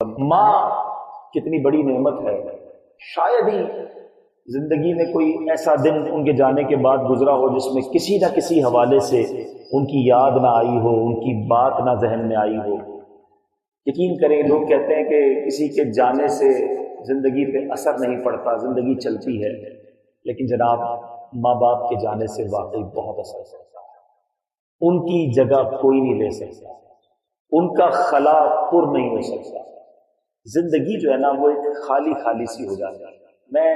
ماں کتنی بڑی نعمت ہے. شاید ہی زندگی میں کوئی ایسا دن ان کے جانے کے بعد گزرا ہو جس میں کسی نہ کسی حوالے سے ان کی یاد نہ آئی ہو، ان کی بات نہ ذہن میں آئی ہو. یقین کریں، لوگ کہتے ہیں کہ کسی کے جانے سے زندگی پہ اثر نہیں پڑتا، زندگی چلتی ہے، لیکن جناب ماں باپ کے جانے سے واقعی بہت اثر پڑتا ہے. ان کی جگہ کوئی نہیں لے سکتا، ان کا خلا پر نہیں ہو سکتا. زندگی جو ہے نا وہ ایک خالی خالی سی ہو جاتی ہے. میں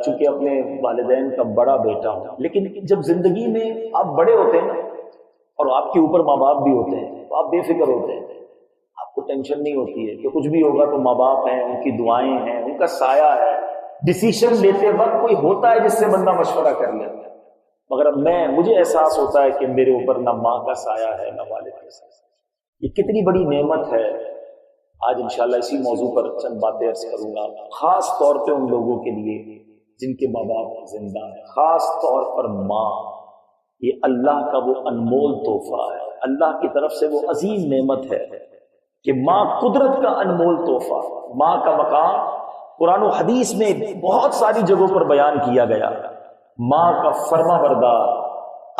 چونکہ اپنے والدین کا بڑا بیٹا ہوں، لیکن جب زندگی میں آپ بڑے ہوتے ہیں نا اور آپ کے اوپر ماں باپ بھی ہوتے ہیں تو آپ بے فکر ہوتے ہیں. آپ کو ٹینشن نہیں ہوتی ہے کہ کچھ بھی ہوگا تو ماں باپ ہیں، ان کی دعائیں ہیں، ان کا سایہ ہے. ڈیسیشن لیتے وقت کوئی ہوتا ہے جس سے بندہ مشورہ کر لیتا ہے، مگر مجھے احساس ہوتا ہے کہ میرے اوپر نہ ماں کا سایہ ہے نہ والد کا سایہ. یہ کتنی بڑی نعمت ہے. آج انشاءاللہ اسی موضوع پر چند باتیں عرض کروں گا، خاص طور پہ ان لوگوں کے لیے جن کے ماں باپ زندہ ہیں، خاص طور پر ماں. یہ اللہ کا وہ انمول تحفہ ہے، اللہ کی طرف سے وہ عظیم نعمت ہے کہ ماں قدرت کا انمول تحفہ. ماں کا مقام قرآن و حدیث میں بہت ساری جگہوں پر بیان کیا گیا. ماں کا فرما بردار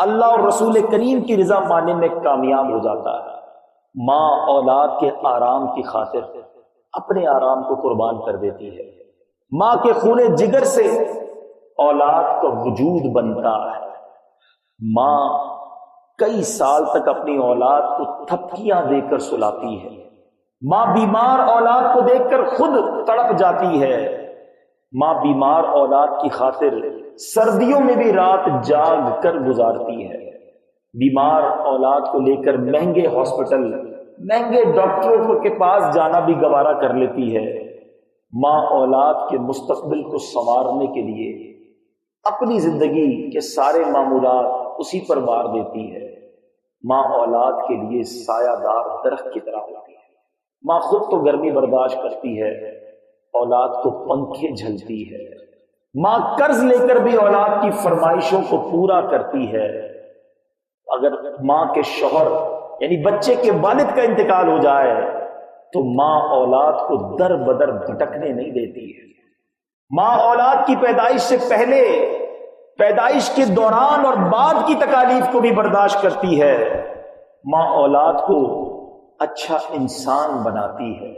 اللہ اور رسول کریم کی رضا ماننے میں کامیاب ہو جاتا ہے. ماں اولاد کے آرام کی خاطر اپنے آرام کو قربان کر دیتی ہے. ماں کے خون جگر سے اولاد کا وجود بنتا ہے. ماں کئی سال تک اپنی اولاد کو تھپکیاں دے کر سلاتی ہے. ماں بیمار اولاد کو دیکھ کر خود تڑپ جاتی ہے. ماں بیمار اولاد کی خاطر سردیوں میں بھی رات جاگ کر گزارتی ہے. بیمار اولاد کو لے کر مہنگے ہاسپٹل، مہنگے ڈاکٹروں کے پاس جانا بھی گوارا کر لیتی ہے. ماں اولاد کے مستقبل کو سنوارنے کے لیے اپنی زندگی کے سارے معمولات اسی پر مار دیتی ہے. ماں اولاد کے لیے سایہ دار درخت کی طرح ہوتی ہے. ماں خود تو گرمی برداشت کرتی ہے، اولاد کو پنکھے جھلتی ہے. ماں قرض لے کر بھی اولاد کی فرمائشوں کو پورا کرتی ہے. اگر ماں کے شوہر یعنی بچے کے والد کا انتقال ہو جائے تو ماں اولاد کو در بدر بھٹکنے نہیں دیتی ہے. ماں اولاد کی پیدائش سے پہلے، پیدائش کے دوران اور بعد کی تکالیف کو بھی برداشت کرتی ہے. ماں اولاد کو اچھا انسان بناتی ہے.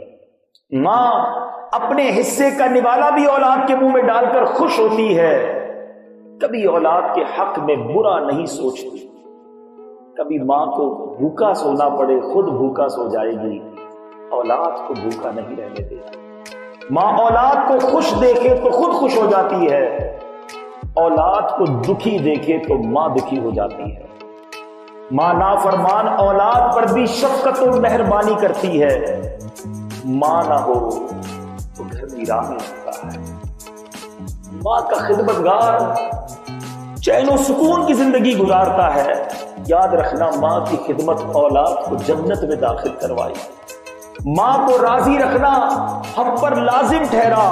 ماں اپنے حصے کا نوالا بھی اولاد کے منہ میں ڈال کر خوش ہوتی ہے. کبھی اولاد کے حق میں برا نہیں سوچتی. کبھی ماں کو بھوکا سونا پڑے خود بھوکا سو جائے گی، اولاد کو بھوکا نہیں رہنے دیتی. ماں اولاد کو خوش دیکھے تو خود خوش ہو جاتی ہے، اولاد کو دکھی دیکھے تو ماں دکھی ہو جاتی ہے. ماں نافرمان اولاد پر بھی شفقت و مہربانی کرتی ہے. ماں نہ ہو تو گھر ویران ہوتا ہے. ماں کا خدمتگار چین و سکون کی زندگی گزارتا ہے. یاد رکھنا، ماں کی خدمت اولاد کو جنت میں داخل کروائی. ماں کو راضی رکھنا ہم پر لازم ٹھہرا.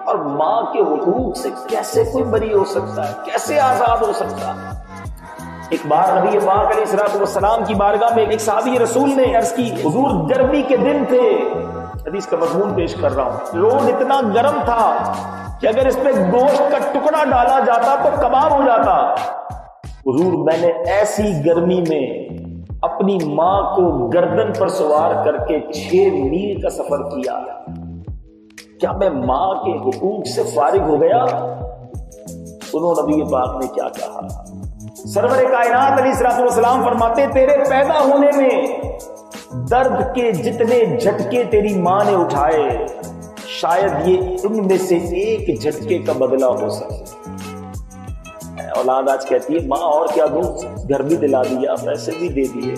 اور ماں کے حقوق سے کیسے کوئی بری ہو سکتا ہے، کیسے آزاد ہو سکتا ہے؟ ایک بار نبی پاک علیہ الصلوۃ والسلام کی بارگاہ میں ایک صحابی رسول نے عرض کی، حضور گرمی کے دن تھے، حدیث کا مضمون پیش کر رہا ہوں، روڈ اتنا گرم تھا کہ اگر اس پہ گوشت کا ٹکڑا ڈالا جاتا تو کباب ہو جاتا. حضور میں نے ایسی گرمی میں اپنی ماں کو گردن پر سوار کر کے 6 میل کا سفر کیا. کیا میں ماں کے حقوق سے فارغ ہو گیا؟ سنو نبی پاک نے کیا کہا. سرور کائنات علیہ الصلوۃ والسلام فرماتے، تیرے پیدا ہونے میں درد کے جتنے جھٹکے تیری ماں نے اٹھائے، شاید یہ ان میں سے ایک جھٹکے کا بدلہ ہو سکے. اولاد آج کہتی ہے، ماں اور کیا دوں، گھر بھی دلا دیا، پیسے بھی دے دیے،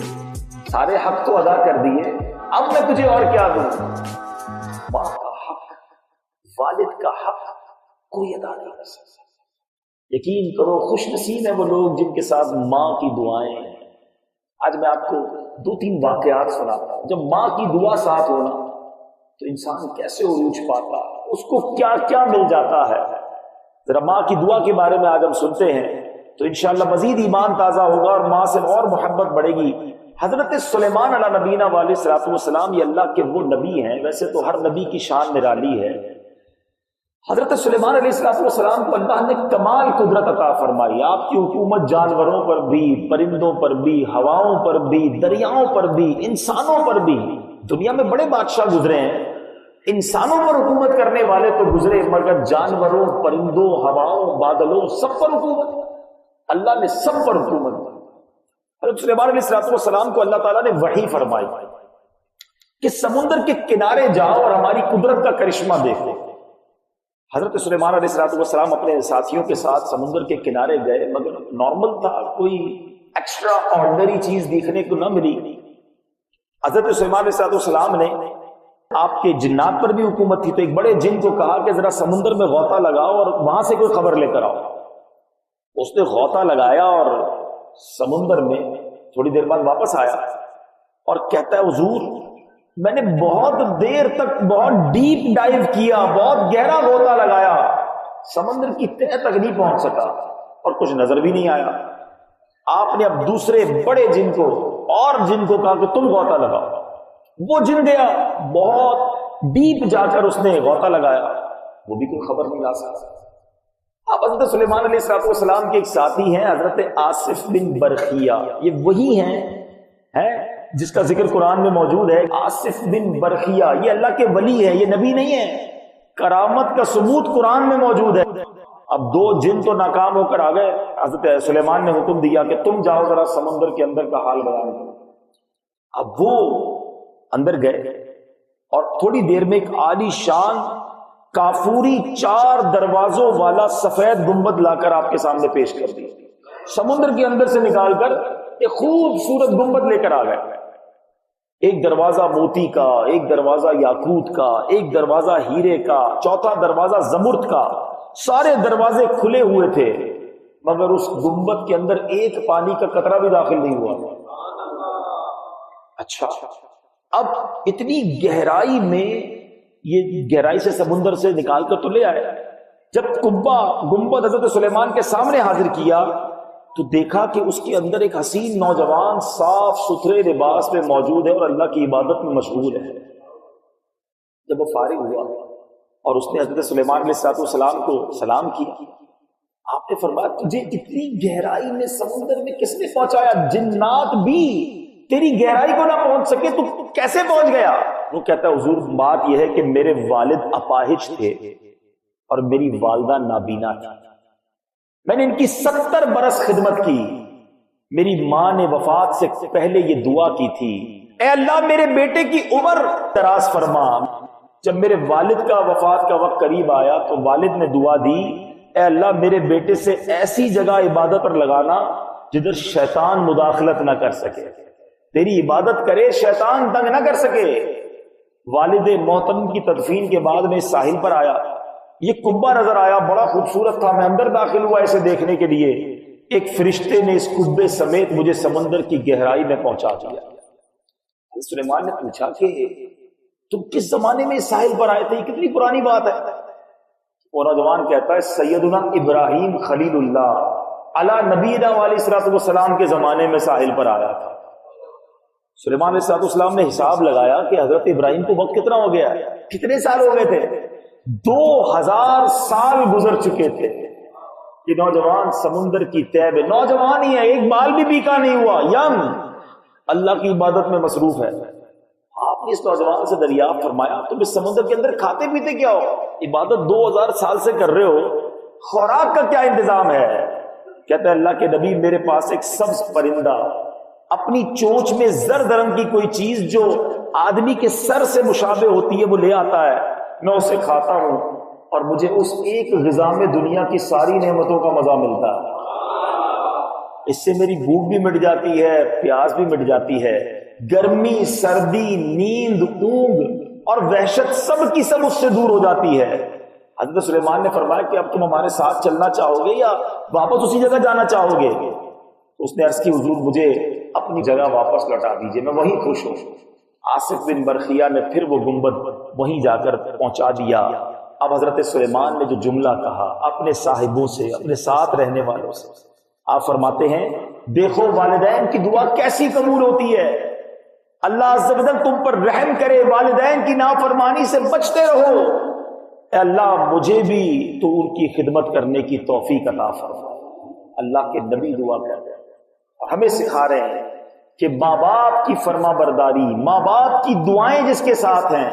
سارے حق تو ادا کر دیے، اب میں تجھے اور کیا دوں. ماں کا حق، والد کا حق کوئی ادا نہیں کر سکتا. یقین کرو خوش نصیب ہیں وہ لوگ جن کے ساتھ ماں کی دعائیں ہیں. آج میں آپ کو 2-3 واقعات سناتا ہوں. جب ماں کی دعا ساتھ ہونا تو انسان کیسے عروج پاتا، اس کو کیا کیا مل جاتا ہے. ذرا ماں کی دعا کے بارے میں آج ہم سنتے ہیں تو انشاءاللہ مزید ایمان تازہ ہوگا اور ماں سے اور محبت بڑھے گی. حضرت سلیمان علیہ نبینا علیہ الصلوۃ والسلام یہ اللہ کے وہ نبی ہیں، ویسے تو ہر نبی کی شان نرالی ہے، حضرت سلیمان علیہ الصلوۃ والسلام کو اللہ نے کمال قدرت عطا فرمائی، آپ کی حکومت جانوروں پر بھی، پرندوں پر بھی، ہواؤں پر بھی، دریاؤں پر بھی، انسانوں پر بھی۔ دنیا میں بڑے بادشاہ گزرے ہیں، انسانوں پر حکومت کرنے والے تو گزرے، مگر جانوروں، پرندوں، ہواؤں، بادلوں، سب پر حکومت اللہ نے، سب پر حکومت۔ حضرت سلیمان علیہ الصلوۃ والسلام کو اللہ تعالیٰ نے وحی فرمائی کہ سمندر کے کنارے جاؤ اور ہماری قدرت کا کرشمہ دیکھو۔ حضرت سلیمان علیہ الصلوۃ والسلام اپنے ساتھیوں کے ساتھ سمندر کے کنارے گئے، مگر نارمل تھا، کوئی ایکسٹرا آرڈنری چیز دیکھنے کو نہ ملی۔ حضرت سلیمان علیہ الصلوۃ والسلام نے، آپ کے جنات پر بھی حکومت تھی، تو ایک بڑے جن کو کہا کہ ذرا سمندر میں غوطہ لگاؤ اور وہاں سے کوئی خبر لے کر آؤ۔ اس نے غوطہ لگایا اور سمندر میں تھوڑی دیر بعد واپس آیا اور کہتا ہے حضور میں نے بہت دیر تک بہت ڈیپ ڈائیو کیا، بہت گہرا غوطہ لگایا، سمندر کی تہہ تک نہیں پہنچ سکا اور کچھ نظر بھی نہیں آیا۔ آپ نے اب دوسرے بڑے جن کو اور جن کو کہا کہ تم غوطہ لگاؤ۔ وہ جن گیا، بہت ڈیپ جا کر اس نے غوطہ لگایا، وہ بھی کوئی خبر نہیں لا سکتا۔ اب حضرت سلیمان علیہ السلام کے ایک ساتھی ہیں حضرت آصف بن برخیہ، یہ وہی ہیں جس کا ذکر قرآن میں موجود ہے۔ آصف بن برخیہ یہ اللہ کے ولی ہے، یہ نبی نہیں ہے، کرامت کا ثبوت قرآن میں موجود ہے۔ اب دو جن تو ناکام ہو کر آ گئے، حضرت سلیمان نے حکم دیا کہ تم جاؤ ذرا سمندر کے اندر کا حال بیان کرو۔ اب وہ اندر گئے اور تھوڑی دیر میں ایک عالی شان کافوری 4 دروازوں والا سفید گنبد لا کر آپ کے سامنے پیش کر دی، سمندر کے اندر سے نکال کر ایک خوبصورت گنبد لے کر آ گئے۔ ایک دروازہ موتی کا، ایک دروازہ یاقوت کا، ایک دروازہ ہیرے کا، چوتھا دروازہ زمرد کا، سارے دروازے کھلے ہوئے تھے، مگر اس گنبد کے اندر ایک پانی کا قطرہ بھی داخل نہیں ہوا۔ اچھا، اب اتنی گہرائی میں، یہ گہرائی سے سمندر سے نکال کر تو لے آئے، جب گنبد حضرت سلیمان کے سامنے حاضر کیا تو دیکھا کہ اس کے اندر ایک حسین نوجوان صاف ستھرے لباس میں موجود ہے اور اللہ کی عبادت میں مشغول ہے۔ جب وہ فارغ ہوا اور اس نے حضرت سلیمان علیہ السلام کو سلام کیا، آپ نے فرمایا تجھے اتنی گہرائی میں سمندر میں کس نے پہنچایا؟ جنات بھی تیری گہرائی کو نہ پہنچ سکے تو کیسے پہنچ گیا؟ وہ کہتا ہے حضور بات یہ ہے کہ میرے والد اپاہج تھے اور میری والدہ نابینا تھی، میں نے ان کی 70 برس خدمت کی، میری ماں نے وفات سے پہلے یہ دعا کی تھی، اے اللہ میرے بیٹے کی عمر دراز فرما۔ جب میرے والد کا وفات کا وقت قریب آیا تو والد نے دعا دی، اے اللہ میرے بیٹے سے ایسی جگہ عبادت پر لگانا جدھر شیطان مداخلت نہ کر سکے، تیری عبادت کرے شیطان تنگ نہ کر سکے۔ والد محترم کی تدفین کے بعد میں ساحل پر آیا، یہ قبہ نظر آیا، بڑا خوبصورت تھا، میں اندر داخل ہوا اسے دیکھنے کے لیے، ایک فرشتے نے اس قبے سمیت مجھے سمندر کی گہرائی میں پہنچا دیا۔ سلیمان نے پوچھا کہ تم کس زمانے میں اس ساحل پر آئے تھے، یہ کتنی پرانی بات ہے؟ اور نوجوان کہتا ہے سیدنا ابراہیم خلیل اللہ علی نبینا علیہ السلام کے زمانے میں ساحل پر آیا تھا۔ سلیمان علیہ السلام نے حساب لگایا کہ حضرت ابراہیم کو وقت کتنا ہو گیا، کتنے سال ہو گئے تھے؟ 2000 سال گزر چکے تھے۔ یہ نوجوان سمندر کی تہہ میں، نوجوان ہی ہے، ایک بال بھی بیکا نہیں ہوا، یم اللہ کی عبادت میں مصروف ہے۔ آپ نے اس نوجوان سے دریافت فرمایا تم اس سمندر کے اندر کھاتے پیتے کیا ہو؟ عبادت 2000 سال سے کر رہے ہو، خوراک کا کیا انتظام ہے؟ کہتا ہے اللہ کے نبی میرے پاس ایک سبز پرندہ اپنی چونچ میں زرد رنگ کی کوئی چیز جو آدمی کے سر سے مشابہ ہوتی ہے وہ لے آتا ہے، میں اسے کھاتا ہوں اور مجھے اس ایک غذا میں دنیا کی ساری نعمتوں کا مزہ ملتا ہے، اس سے میری بھوک بھی مٹ جاتی ہے، پیاس بھی مٹ جاتی ہے، گرمی، سردی، نیند، اونگ اور وحشت سب کی سب اس سے دور ہو جاتی ہے۔ حضرت سلیمان نے فرمایا کہ اب تم ہمارے ساتھ چلنا چاہو گے یا واپس اسی جگہ جانا چاہو گے؟ اس نے عرض کی حضور مجھے اپنی جگہ واپس لوٹا دیجئے، میں وہیں خوش ہوں۔ آصف بن برخیہ نے پھر وہ گنبد وہیں جا کر پہنچا دیا۔ اب حضرت سلیمان نے جو جملہ کہا اپنے صاحبوں سے، اپنے ساتھ رہنے والوں سے، آپ فرماتے ہیں دیکھو والدین کی دعا کیسی قبول ہوتی ہے. اللہ عز و جل تم پر رحم کرے، والدین کی نافرمانی سے بچتے رہو. اے اللہ مجھے بھی تو ان کی خدمت کرنے کی توفیق عطا فرما. اللہ کے نبی دعا کر رہے ہیں اور ہمیں سکھا رہے ہیں کہ ماں باپ کی فرما برداری، ماں باپ کی دعائیں جس کے ساتھ ہیں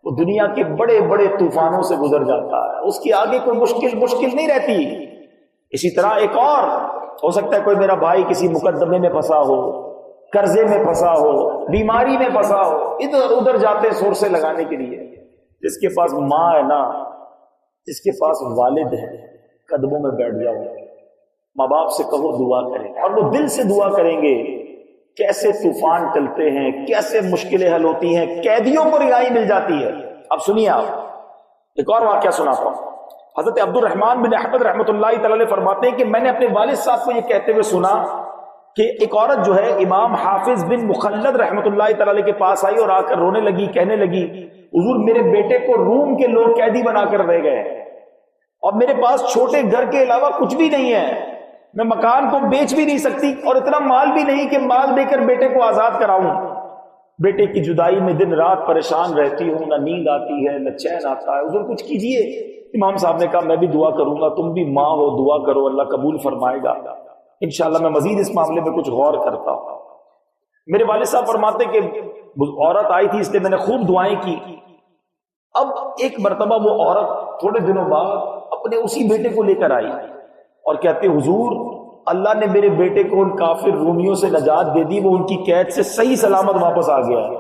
وہ دنیا کے بڑے بڑے طوفانوں سے گزر جاتا ہے، اس کی آگے کوئی مشکل نہیں رہتی. اسی طرح ایک اور ہو سکتا ہے کوئی میرا بھائی کسی مقدمے میں پھنسا ہو، قرضے میں پھنسا ہو، بیماری میں پھنسا ہو، ادھر ادھر جاتے سورسیں لگانے کے لیے. جس کے پاس ماں ہے نا، جس کے پاس والد ہے، قدموں میں بیٹھ جاؤ، ماں باپ سے کہو دعا کریں، اور وہ دل سے دعا کریں گے. کیسے طوفان ٹلتے ہیں، کیسے مشکلیں حل ہوتی ہیں، قیدیوں کو رہائی مل جاتی ہے. اب سنیے آپ ایک اور واقعہ سناتا ہوں. حضرت عبد الرحمن بن احمد رحمۃ اللہ تعالی علیہ فرماتے ہیں کہ میں نے اپنے والد صاحب کو یہ کہتے ہوئے سنا کہ ایک عورت جو ہے امام حافظ بن مخلد رحمۃ اللہ تعالی علیہ کے پاس آئی اور آ کر رونے لگی، کہنے لگی حضور میرے بیٹے کو روم کے لوگ قیدی بنا کر رہ گئے اور میرے پاس چھوٹے گھر کے علاوہ کچھ بھی نہیں ہے، میں مکان کو بیچ بھی نہیں سکتی اور اتنا مال بھی نہیں کہ مال دے کر بیٹے کو آزاد کراؤں. بیٹے کی جدائی میں دن رات پریشان رہتی ہوں، نہ نیند آتی ہے نہ چین آتا ہے، حضور کچھ کیجئے. امام صاحب نے کہا میں بھی دعا کروں گا، تم بھی ماں ہو دعا کرو، اللہ قبول فرمائے گا. انشاءاللہ میں مزید اس معاملے میں کچھ غور کرتا ہوں. میرے والد صاحب فرماتے کہ عورت آئی تھی اس لیے میں نے خوب دعائیں کی. اب ایک مرتبہ وہ عورت تھوڑے دنوں بعد اپنے اسی بیٹے کو لے کر آئی اور کہتے حضور اللہ نے میرے بیٹے کو ان کافر رومیوں سے نجات دے دی، وہ ان کی قید سے صحیح سلامت واپس آ گیا ہے.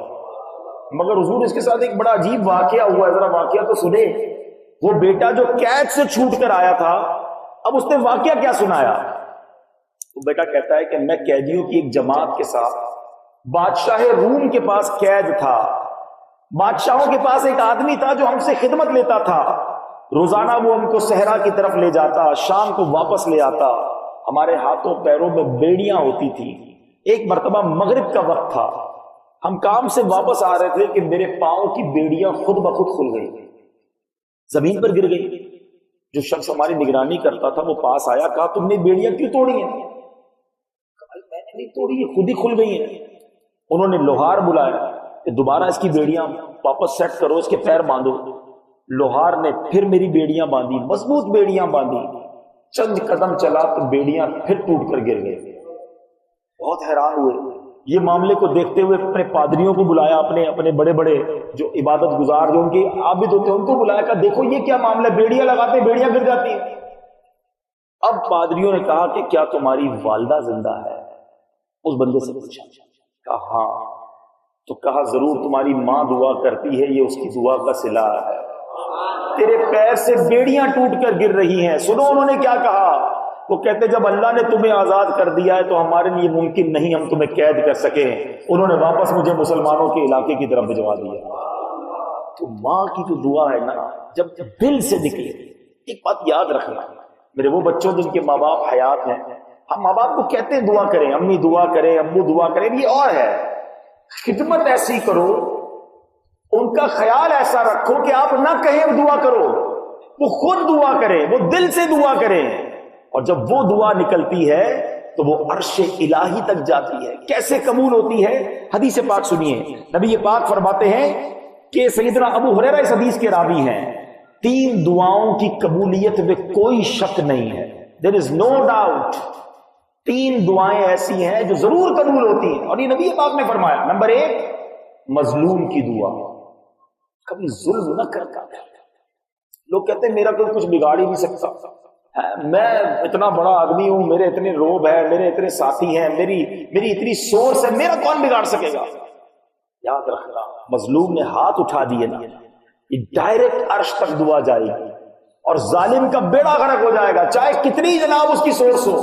مگر حضور اس کے ساتھ ایک بڑا عجیب واقعہ ہوا ہے، ذرا واقعہ تو سنے. وہ بیٹا جو قید سے چھوٹ کر آیا تھا اب اس نے واقعہ کیا سنایا. وہ بیٹا کہتا ہے کہ میں قیدیوں کی ایک جماعت کے ساتھ بادشاہ روم کے پاس قید تھا. بادشاہوں کے پاس ایک آدمی تھا جو ہم سے خدمت لیتا تھا، روزانہ وہ ہم کو صحرا کی طرف لے جاتا، شام کو واپس لے آتا. ہمارے ہاتھوں پیروں میں بیڑیاں ہوتی تھی. ایک مرتبہ مغرب کا وقت تھا، ہم کام سے واپس آ رہے تھے کہ میرے پاؤں کی بیڑیاں خود بخود کھل گئی، زمین پر گر گئی. جو شخص ہماری نگرانی کرتا تھا وہ پاس آیا، کہا تم نے بیڑیاں کیوں توڑی ہیں؟ کہا میں نے نہیں توڑی، یہ خود ہی کھل گئی ہیں. انہوں نے لوہار بلایا کہ دوبارہ اس کی بیڑیاں واپس سیٹ کرو، اس کے پیر باندھو. لوہار نے پھر میری بیڑیاں باندھی، مضبوط بیڑیاں باندھی. چند قدم چلا تو بیڑیاں پھر ٹوٹ کر گر گئی. بہت حیران ہوئے. یہ معاملے کو دیکھتے ہوئے اپنے پادریوں کو بلایا، اپنے بڑے بڑے جو عبادت گزار جو ان کے عابد ہوتے ہیں ان کو بلایا، کہ دیکھو یہ کیا معاملہ، بیڑیاں لگاتے بیڑیاں گر جاتی ہیں. اب پادریوں نے کہا کہ کیا تمہاری والدہ زندہ ہے؟ اس بندے سے پوچھا. کہا ہاں. تو کہا ضرور تمہاری ماں دعا کرتی ہے، یہ اس کی دعا کا صلہ ہے. تیرے پیر سے بیڑیاں ٹوٹ کر گر رہی ہیں. سنو انہوں نے کیا کہا. وہ کہتے جب اللہ نے تمہیں آزاد کر دیا ہے تو ہمارے لیے ممکن نہیں ہم تمہیں قید کر سکے. انہوں نے واپس مجھے مسلمانوں کے علاقے کی طرف بھجوا دیا. تو ماں کی جو دعا ہے نا جب دل سے نکلے. ایک بات یاد رکھنا میرے وہ بچوں جن کے ماں باپ حیات ہیں، ہم ماں باپ کو کہتے ہیں دعا کریں، امی دعا کریں، ابو دعا کریں، یہ اور ہے خدمت ایسی کرو، ان کا خیال ایسا رکھو کہ آپ نہ کہیں دعا کرو، وہ خود دعا کریں، وہ دل سے دعا کریں. اور جب وہ دعا نکلتی ہے تو وہ عرش الہی تک جاتی ہے. کیسے قبول ہوتی ہے؟ حدیث پاک سنیے. نبی پاک فرماتے ہیں کہ سیدنا ابو ہریرہ اس حدیث کے راوی ہیں، 3 دعاؤں کی قبولیت میں کوئی شک نہیں ہے. there is no doubt. 3 دعائیں ایسی ہیں جو ضرور قبول ہوتی ہیں اور یہ نبی پاک نے فرمایا. نمبر 1 مظلوم کی دعا. کبھی ظلم نہ کرتا. لوگ کہتے ہیں میرا کوئی کچھ بگاڑ ہی نہیں سکتا، میں اتنا بڑا آدمی ہوں، میرے اتنے روب ہے، میرے اتنے ساتھی ہیں، میری اتنی سورس ہے، میرا کون بگاڑ سکے گا. یاد رکھنا مظلوم نے ہاتھ اٹھا دیے نا یہ ڈائریکٹ عرش تک دعا جائے گی اور ظالم کا بیڑا غرق ہو جائے گا، چاہے کتنی جناب اس کی سورس ہو.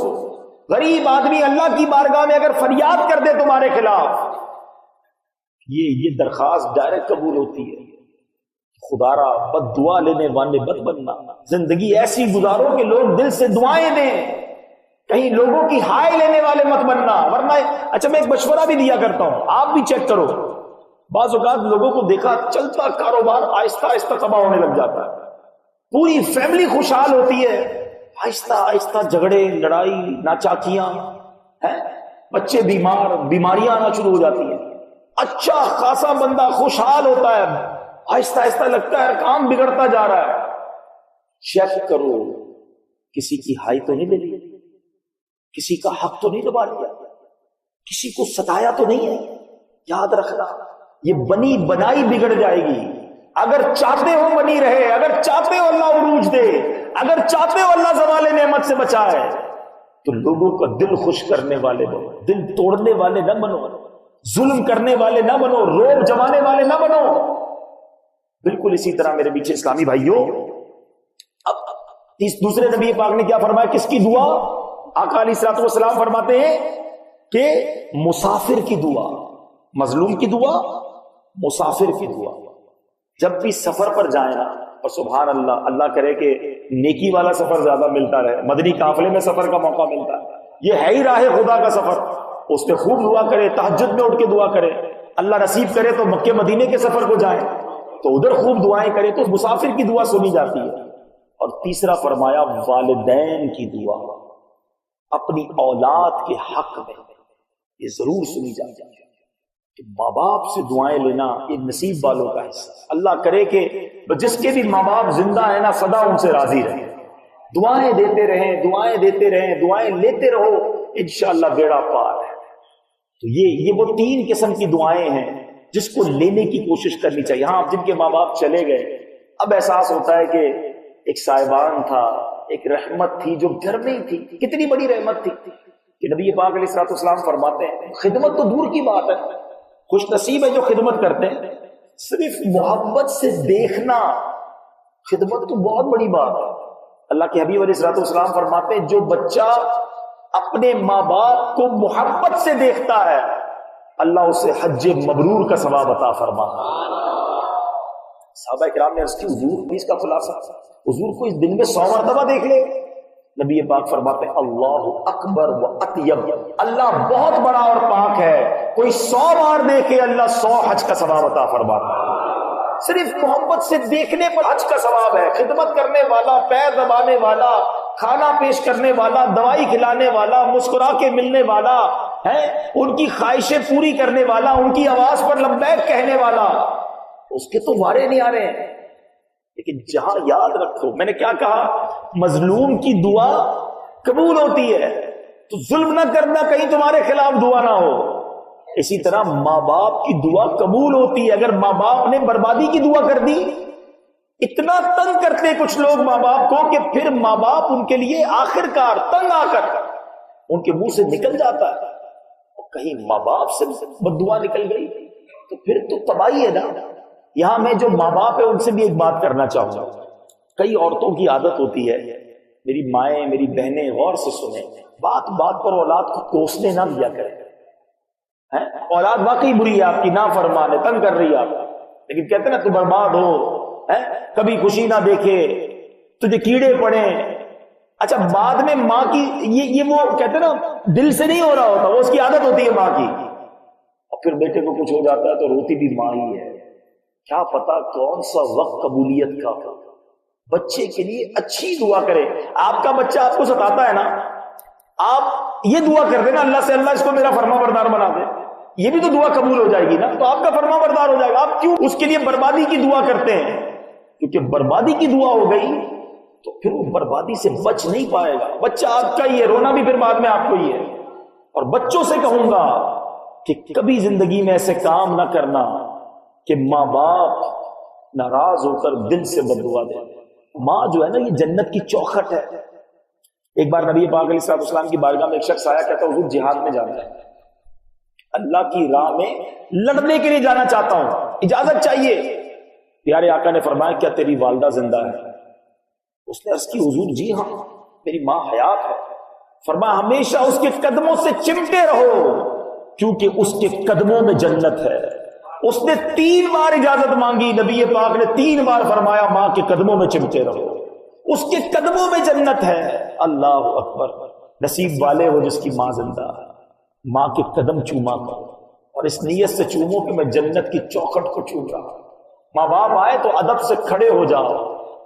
غریب آدمی اللہ کی بارگاہ میں اگر فریاد کر دے تمہارے خلاف، یہ درخواست ڈائریکٹ قبول ہوتی ہے. خدا را بد دعا لینے والے بد بننا. زندگی ایسی گزارو کہ لوگ دل سے دعائیں دیں، کہیں لوگوں کی ہائے لینے والے مت بننا. ورنہ اچھا میں ایک مشورہ بھی دیا کرتا ہوں، آپ بھی چیک کرو. بعض اوقات لوگوں کو دیکھا چلتا کاروبار آہستہ آہستہ تباہ ہونے لگ جاتا ہے، پوری فیملی خوشحال ہوتی ہے، آہستہ آہستہ جھگڑے لڑائی ناچاکیاں، ہے، بچے بیمار، بیماریاں آنا شروع ہو جاتی ہیں، اچھا خاصا بندہ خوشحال ہوتا ہے، آہستہ آہستہ لگتا ہے کام بگڑتا جا رہا ہے۔ چیک کرو کسی کی ہائی تو نہیں لے لی، کسی کا حق تو نہیں دبا لیا، کسی کو ستایا تو نہیں ہے۔ یاد رکھنا یہ بنی بنائی بگڑ جائے گی۔ اگر چاہتے ہو بنی رہے، اگر چاہتے ہو اللہ عروج دے، اگر چاہتے ہو اللہ زوال نعمت سے بچائے، تو لوگوں کا دل خوش کرنے والے بنو، دل توڑنے والے نہ بنو، ظلم کرنے والے نہ بنو، روب جمانے والے نہ بنو۔ بالکل اسی طرح میرے پیچھے اسلامی بھائیوں، اب دوسرے نبی پاک نے کیا فرمایا؟ کس کی دعا؟ آقا علیہ الصلوۃ والسلام فرماتے ہیں کہ مسافر کی دعا، مظلوم کی دعا، مسافر کی دعا۔ جب بھی سفر پر جائیں نا، اور سبحان اللہ، اللہ کرے کہ نیکی والا سفر زیادہ ملتا رہے، مدنی قافلے میں سفر کا موقع ملتا ہے، یہ ہے ہی راہ خدا کا سفر، اس پہ خوب دعا کرے، تہجد میں اٹھ کے دعا کرے، اللہ نصیب کرے تو مکے مدینے کے سفر کو جائیں تو ادھر خوب دعائیں کرے تو مسافر کی دعا سنی جاتی ہے۔ اور تیسرا فرمایا والدین کی دعا، اپنی اولاد کے حق میں یہ ضرور سنی جاتی ہے کہ ماں باپ سے دعائیں لینا یہ نصیب والوں کا حصہ۔ اللہ کرے کہ جس کے بھی ماں باپ زندہ ہیں نا، سدا ان سے راضی رہے، دعائیں دیتے رہیں، دعائیں دیتے رہیں، دعائیں لیتے رہو، انشاءاللہ بیڑا پار ہے۔ تو یہ وہ تین قسم کی دعائیں ہیں جس کو لینے کی کوشش کرنی چاہیے۔ ہاں، جن کے ماں باپ چلے گئے، اب احساس ہوتا ہے کہ ایک سائبان تھا، ایک رحمت تھی جو گھر میں ہی تھی، کتنی بڑی رحمت تھی کہ نبی پاک علیہ الصلوۃ والسلام فرماتے ہیں خدمت تو دور کی بات ہے، خوش نصیب ہے جو خدمت کرتے ہیں، صرف محبت سے دیکھنا خدمت تو بہت بڑی بات ہے۔ اللہ کے حبیب علیہ الصلوۃ والسلام فرماتے ہیں جو بچہ اپنے ماں باپ کو محبت سے دیکھتا ہے، اللہ اسے حج مبرور کا ثواب عطا فرماتا ہے۔ صحابہ کرام نے عرض کی حضور اس کا خلاصہ، حضور کو اس دن میں 100 مرتبہ دیکھ لے؟ نبی پاک فرماتے ہیں اللہ اکبر و اطیب، اللہ بہت بڑا اور پاک ہے، کوئی 100 بار دیکھے اللہ 100 حج کا ثواب عطا فرماتا ہے۔ صرف محبت سے دیکھنے پر حج کا ثواب ہے۔ خدمت کرنے والا، پیر دبانے والا، کھانا پیش کرنے والا، دوائی کھلانے والا، مسکرا کے ملنے والا ہے، ان کی خواہشیں پوری کرنے والا، ان کی آواز پر لبیک کہنے والا، اس کے تو وارے نہیں آ رہے ہیں۔ لیکن جہاں یاد رکھو، میں نے کیا کہا، مظلوم کی دعا قبول ہوتی ہے، تو ظلم نہ کرنا کہیں تمہارے خلاف دعا نہ ہو۔ اسی طرح ماں باپ کی دعا قبول ہوتی ہے۔ اگر ماں باپ نے بربادی کی دعا کر دی، اتنا تنگ کرتے کچھ لوگ ماں باپ کو کہ پھر ماں باپ ان کے لیے آخر کار تنگ آ کر ان کے منہ سے نکل جاتا ہے، اور کہیں ماں باپ سے بد دعا نکل گئی تو پھر تو تباہی ہے نا۔ یہاں میں جو ماں باپ ہے ان سے بھی ایک بات کرنا چاہوں گا۔ کئی عورتوں کی عادت ہوتی ہے، میری مائیں، میری بہنیں غور سے سنیں، بات بات پر اولاد کو کوسنے نہ دیا کریں۔ اولاد واقعی بری ہے، آپ کی نافرمان ہے، تنگ کر رہی ہے آپ، لیکن کہتے ہیں نا تو برباد ہو، کبھی خوشی نہ دیکھے، تجھے کیڑے پڑے۔ اچھا، بعد میں ماں کی یہ وہ کہتے ہیں نا دل سے نہیں ہو رہا ہوتا، وہ اس کی عادت ہوتی ہے ماں کی، اور پھر بیٹے کو کچھ ہو جاتا ہے تو روتی بھی ماں ہی ہے۔ کیا پتا کون سا وقت قبولیت کا۔ بچے کے لیے اچھی دعا کرے۔ آپ کا بچہ آپ کو ستاتا ہے نا، آپ یہ دعا کر دیں نا اللہ سے، اللہ اس کو میرا فرما بردار بنا دے، یہ بھی تو دعا قبول ہو جائے گی نا، تو آپ کا فرما بردار ہو جائے گا۔ آپ کیوں اس کے لیے بربادی کی دعا کرتے ہیں؟ کیونکہ بربادی کی دعا ہو گئی تو پھر وہ بربادی سے بچ نہیں پائے گا۔ بچہ آپ کا ہی ہے، رونا بھی پھر بعد میں آپ کو ہی ہے۔ اور بچوں سے کہوں گا کہ کبھی زندگی میں ایسے کام نہ کرنا کہ ماں باپ ناراض ہو کر دل سے بد دعا دے۔ ماں جو ہے نا یہ جنت کی چوکھٹ ہے۔ ایک بار نبی پاک علیہ الصلوۃ والسلام کی بارگاہ میں ایک شخص آیا، کہتا حضور جہاد میں جانا ہے، اللہ کی راہ میں لڑنے کے لیے جانا چاہتا ہوں، اجازت چاہیے۔ پیارے آقا نے فرمایا کیا تیری والدہ زندہ ہے؟ اس نے عرض کی حضور جی ہاں میری ماں حیات ہے۔ فرمایا ہمیشہ اس کے قدموں سے چمٹے رہو، کیونکہ اس کے قدموں میں جنت ہے۔ اس نے 3 بار اجازت مانگی، نبی پاک نے 3 بار فرمایا ماں کے قدموں میں چمٹے رہو، اس کے قدموں میں جنت ہے۔ اللہ اکبر، نصیب والے ہو جس کی ماں زندہ ہے، ماں کے قدم چوما کرو، اور اس نیت سے چومو کہ میں جنت کی چوکھٹ کو چوم رہا ہوں۔ ماں باپ آئے تو ادب سے کھڑے ہو جاؤ،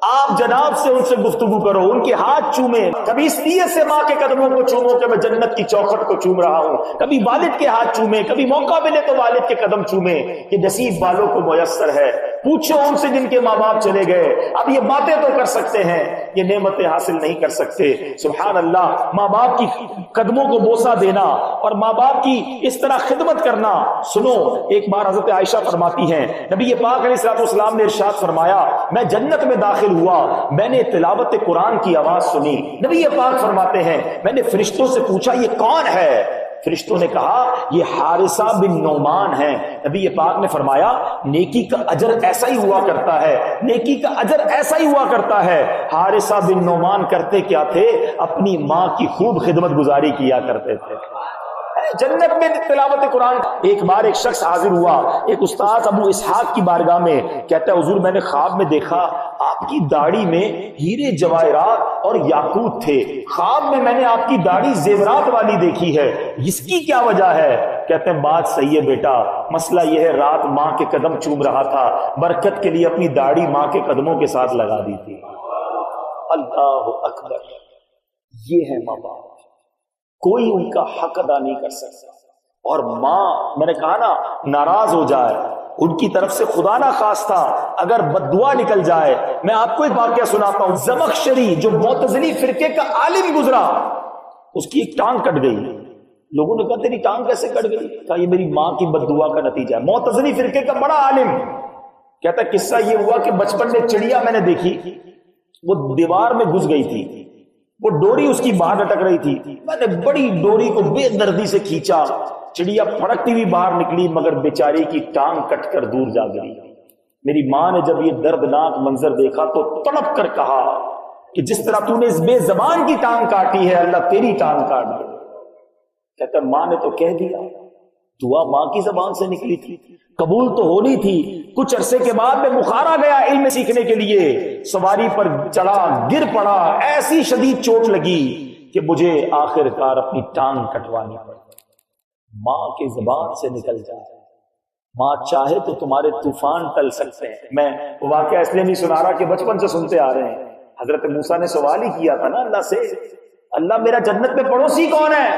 آپ جناب سے ان سے گفتگو کرو، ان کے ہاتھ چومے، کبھی اس نیت سے ماں کے قدموں کو چومو کہ میں جنت کی چوکھٹ کو چوم رہا ہوں، کبھی والد کے ہاتھ چومے، کبھی موقع ملے تو والد کے قدم چومے، یہ نصیب والوں کو میسر ہے۔ پوچھو ان سے جن کے ماں باپ چلے گئے، اب یہ باتیں تو کر سکتے ہیں، یہ نعمتیں حاصل نہیں کر سکتے۔ سبحان اللہ، ماں باپ کی قدموں کو بوسہ دینا اور ماں باپ کی اس طرح خدمت کرنا۔ سنو، ایک بار حضرت عائشہ فرماتی ہیں نبی پاک علیہ الصلوۃ والسلام نے ارشاد فرمایا، میں جنت میں داخل ہوا، میں نے تلاوت قرآن کی آواز سنی۔ نبی پاک فرماتے ہیں میں نے فرشتوں سے پوچھا یہ کون ہے؟ فرشتوں نے کہا یہ حارثہ بن نعمان ہیں۔ نبی پاک نے فرمایا نیکی کا اجر ایسا ہی ہوا کرتا ہے، نیکی کا اجر ایسا ہی ہوا کرتا ہے۔ حارثہ بن نعمان کرتے کیا تھے؟ اپنی ماں کی خوب خدمت گزاری کیا کرتے تھے۔ جنت میں تلاوت قرآن۔ ایک بار ایک شخص حاضر ہوا ایک استاد ابو اسحاق کی بارگاہ میں، کہتا ہے حضور میں نے خواب میں دیکھا آپ کی داڑھی میں ہیرے جواہرات اور یاقوت تھے، خواب میں نے آپ کی داڑھی زیورات والی دیکھی ہے، اس کی کیا وجہ ہے؟ کہتے ہیں بات صحیح ہے بیٹا، مسئلہ یہ ہے رات ماں کے قدم چوم رہا تھا، برکت کے لیے اپنی داڑھی ماں کے قدموں کے ساتھ لگا دی تھی۔ اللہ اکبر، یہ ہے ماں باپ، کوئی ان کا حق ادا نہیں کر سکتا۔ اور ماں، میں نے کہا نا، ناراض ہو جائے، ان کی طرف سے خدا نہ خواستہ اگر بد دعا نکل جائے۔ میں آپ کو ایک واقعہ سناتا ہوں، زمخشری جو معتزلی فرقے کا عالم گزرا، اس کی ایک ٹانگ کٹ گئی۔ لوگوں نے کہا تیری ٹانگ کیسے کٹ گئی؟ کہا یہ میری ماں کی بد دعا کا نتیجہ ہے۔ معتزلی فرقے کا بڑا عالم کہتا ہے قصہ یہ ہوا کہ بچپن میں چڑیا میں نے دیکھی، وہ دیوار میں گھس گئی تھی، وہ ڈوری اس کی باہر لٹک رہی تھی، میں نے بڑی ڈوری کو بے دردی سے کھینچا، چڑیا پھڑکتی ہوئی باہر نکلی مگر بیچاری کی ٹانگ کٹ کر دور جا گئی۔ میری ماں نے جب یہ دردناک منظر دیکھا تو تڑپ کر کہا کہ جس طرح تو نے اس بے زبان کی ٹانگ کاٹی ہے اللہ تیری ٹانگ کاٹ دے۔ کہتا ماں نے تو کہہ دیا، دعا ماں کی زبان سے نکلی تھی، قبول تو ہونی تھی۔ کچھ عرصے کے بعد میں بخارا گیا علم سیکھنے کے لیے، سواری پر چڑھا، گر پڑا، ایسی شدید چوٹ لگی کہ مجھے آخر کار اپنی ٹانگ کٹوانی پڑی۔ ماں کی زبان سے نکل جائے، ماں چاہے تو تمہارے طوفان ٹل سکتے ہیں۔ میں واقعہ اس لیے نہیں سنا رہا کہ بچپن سے سنتے آ رہے ہیں۔ حضرت موسیٰ نے سوال ہی کیا تھا نا اللہ سے، اللہ میرا جنت میں پڑوسی کون ہے؟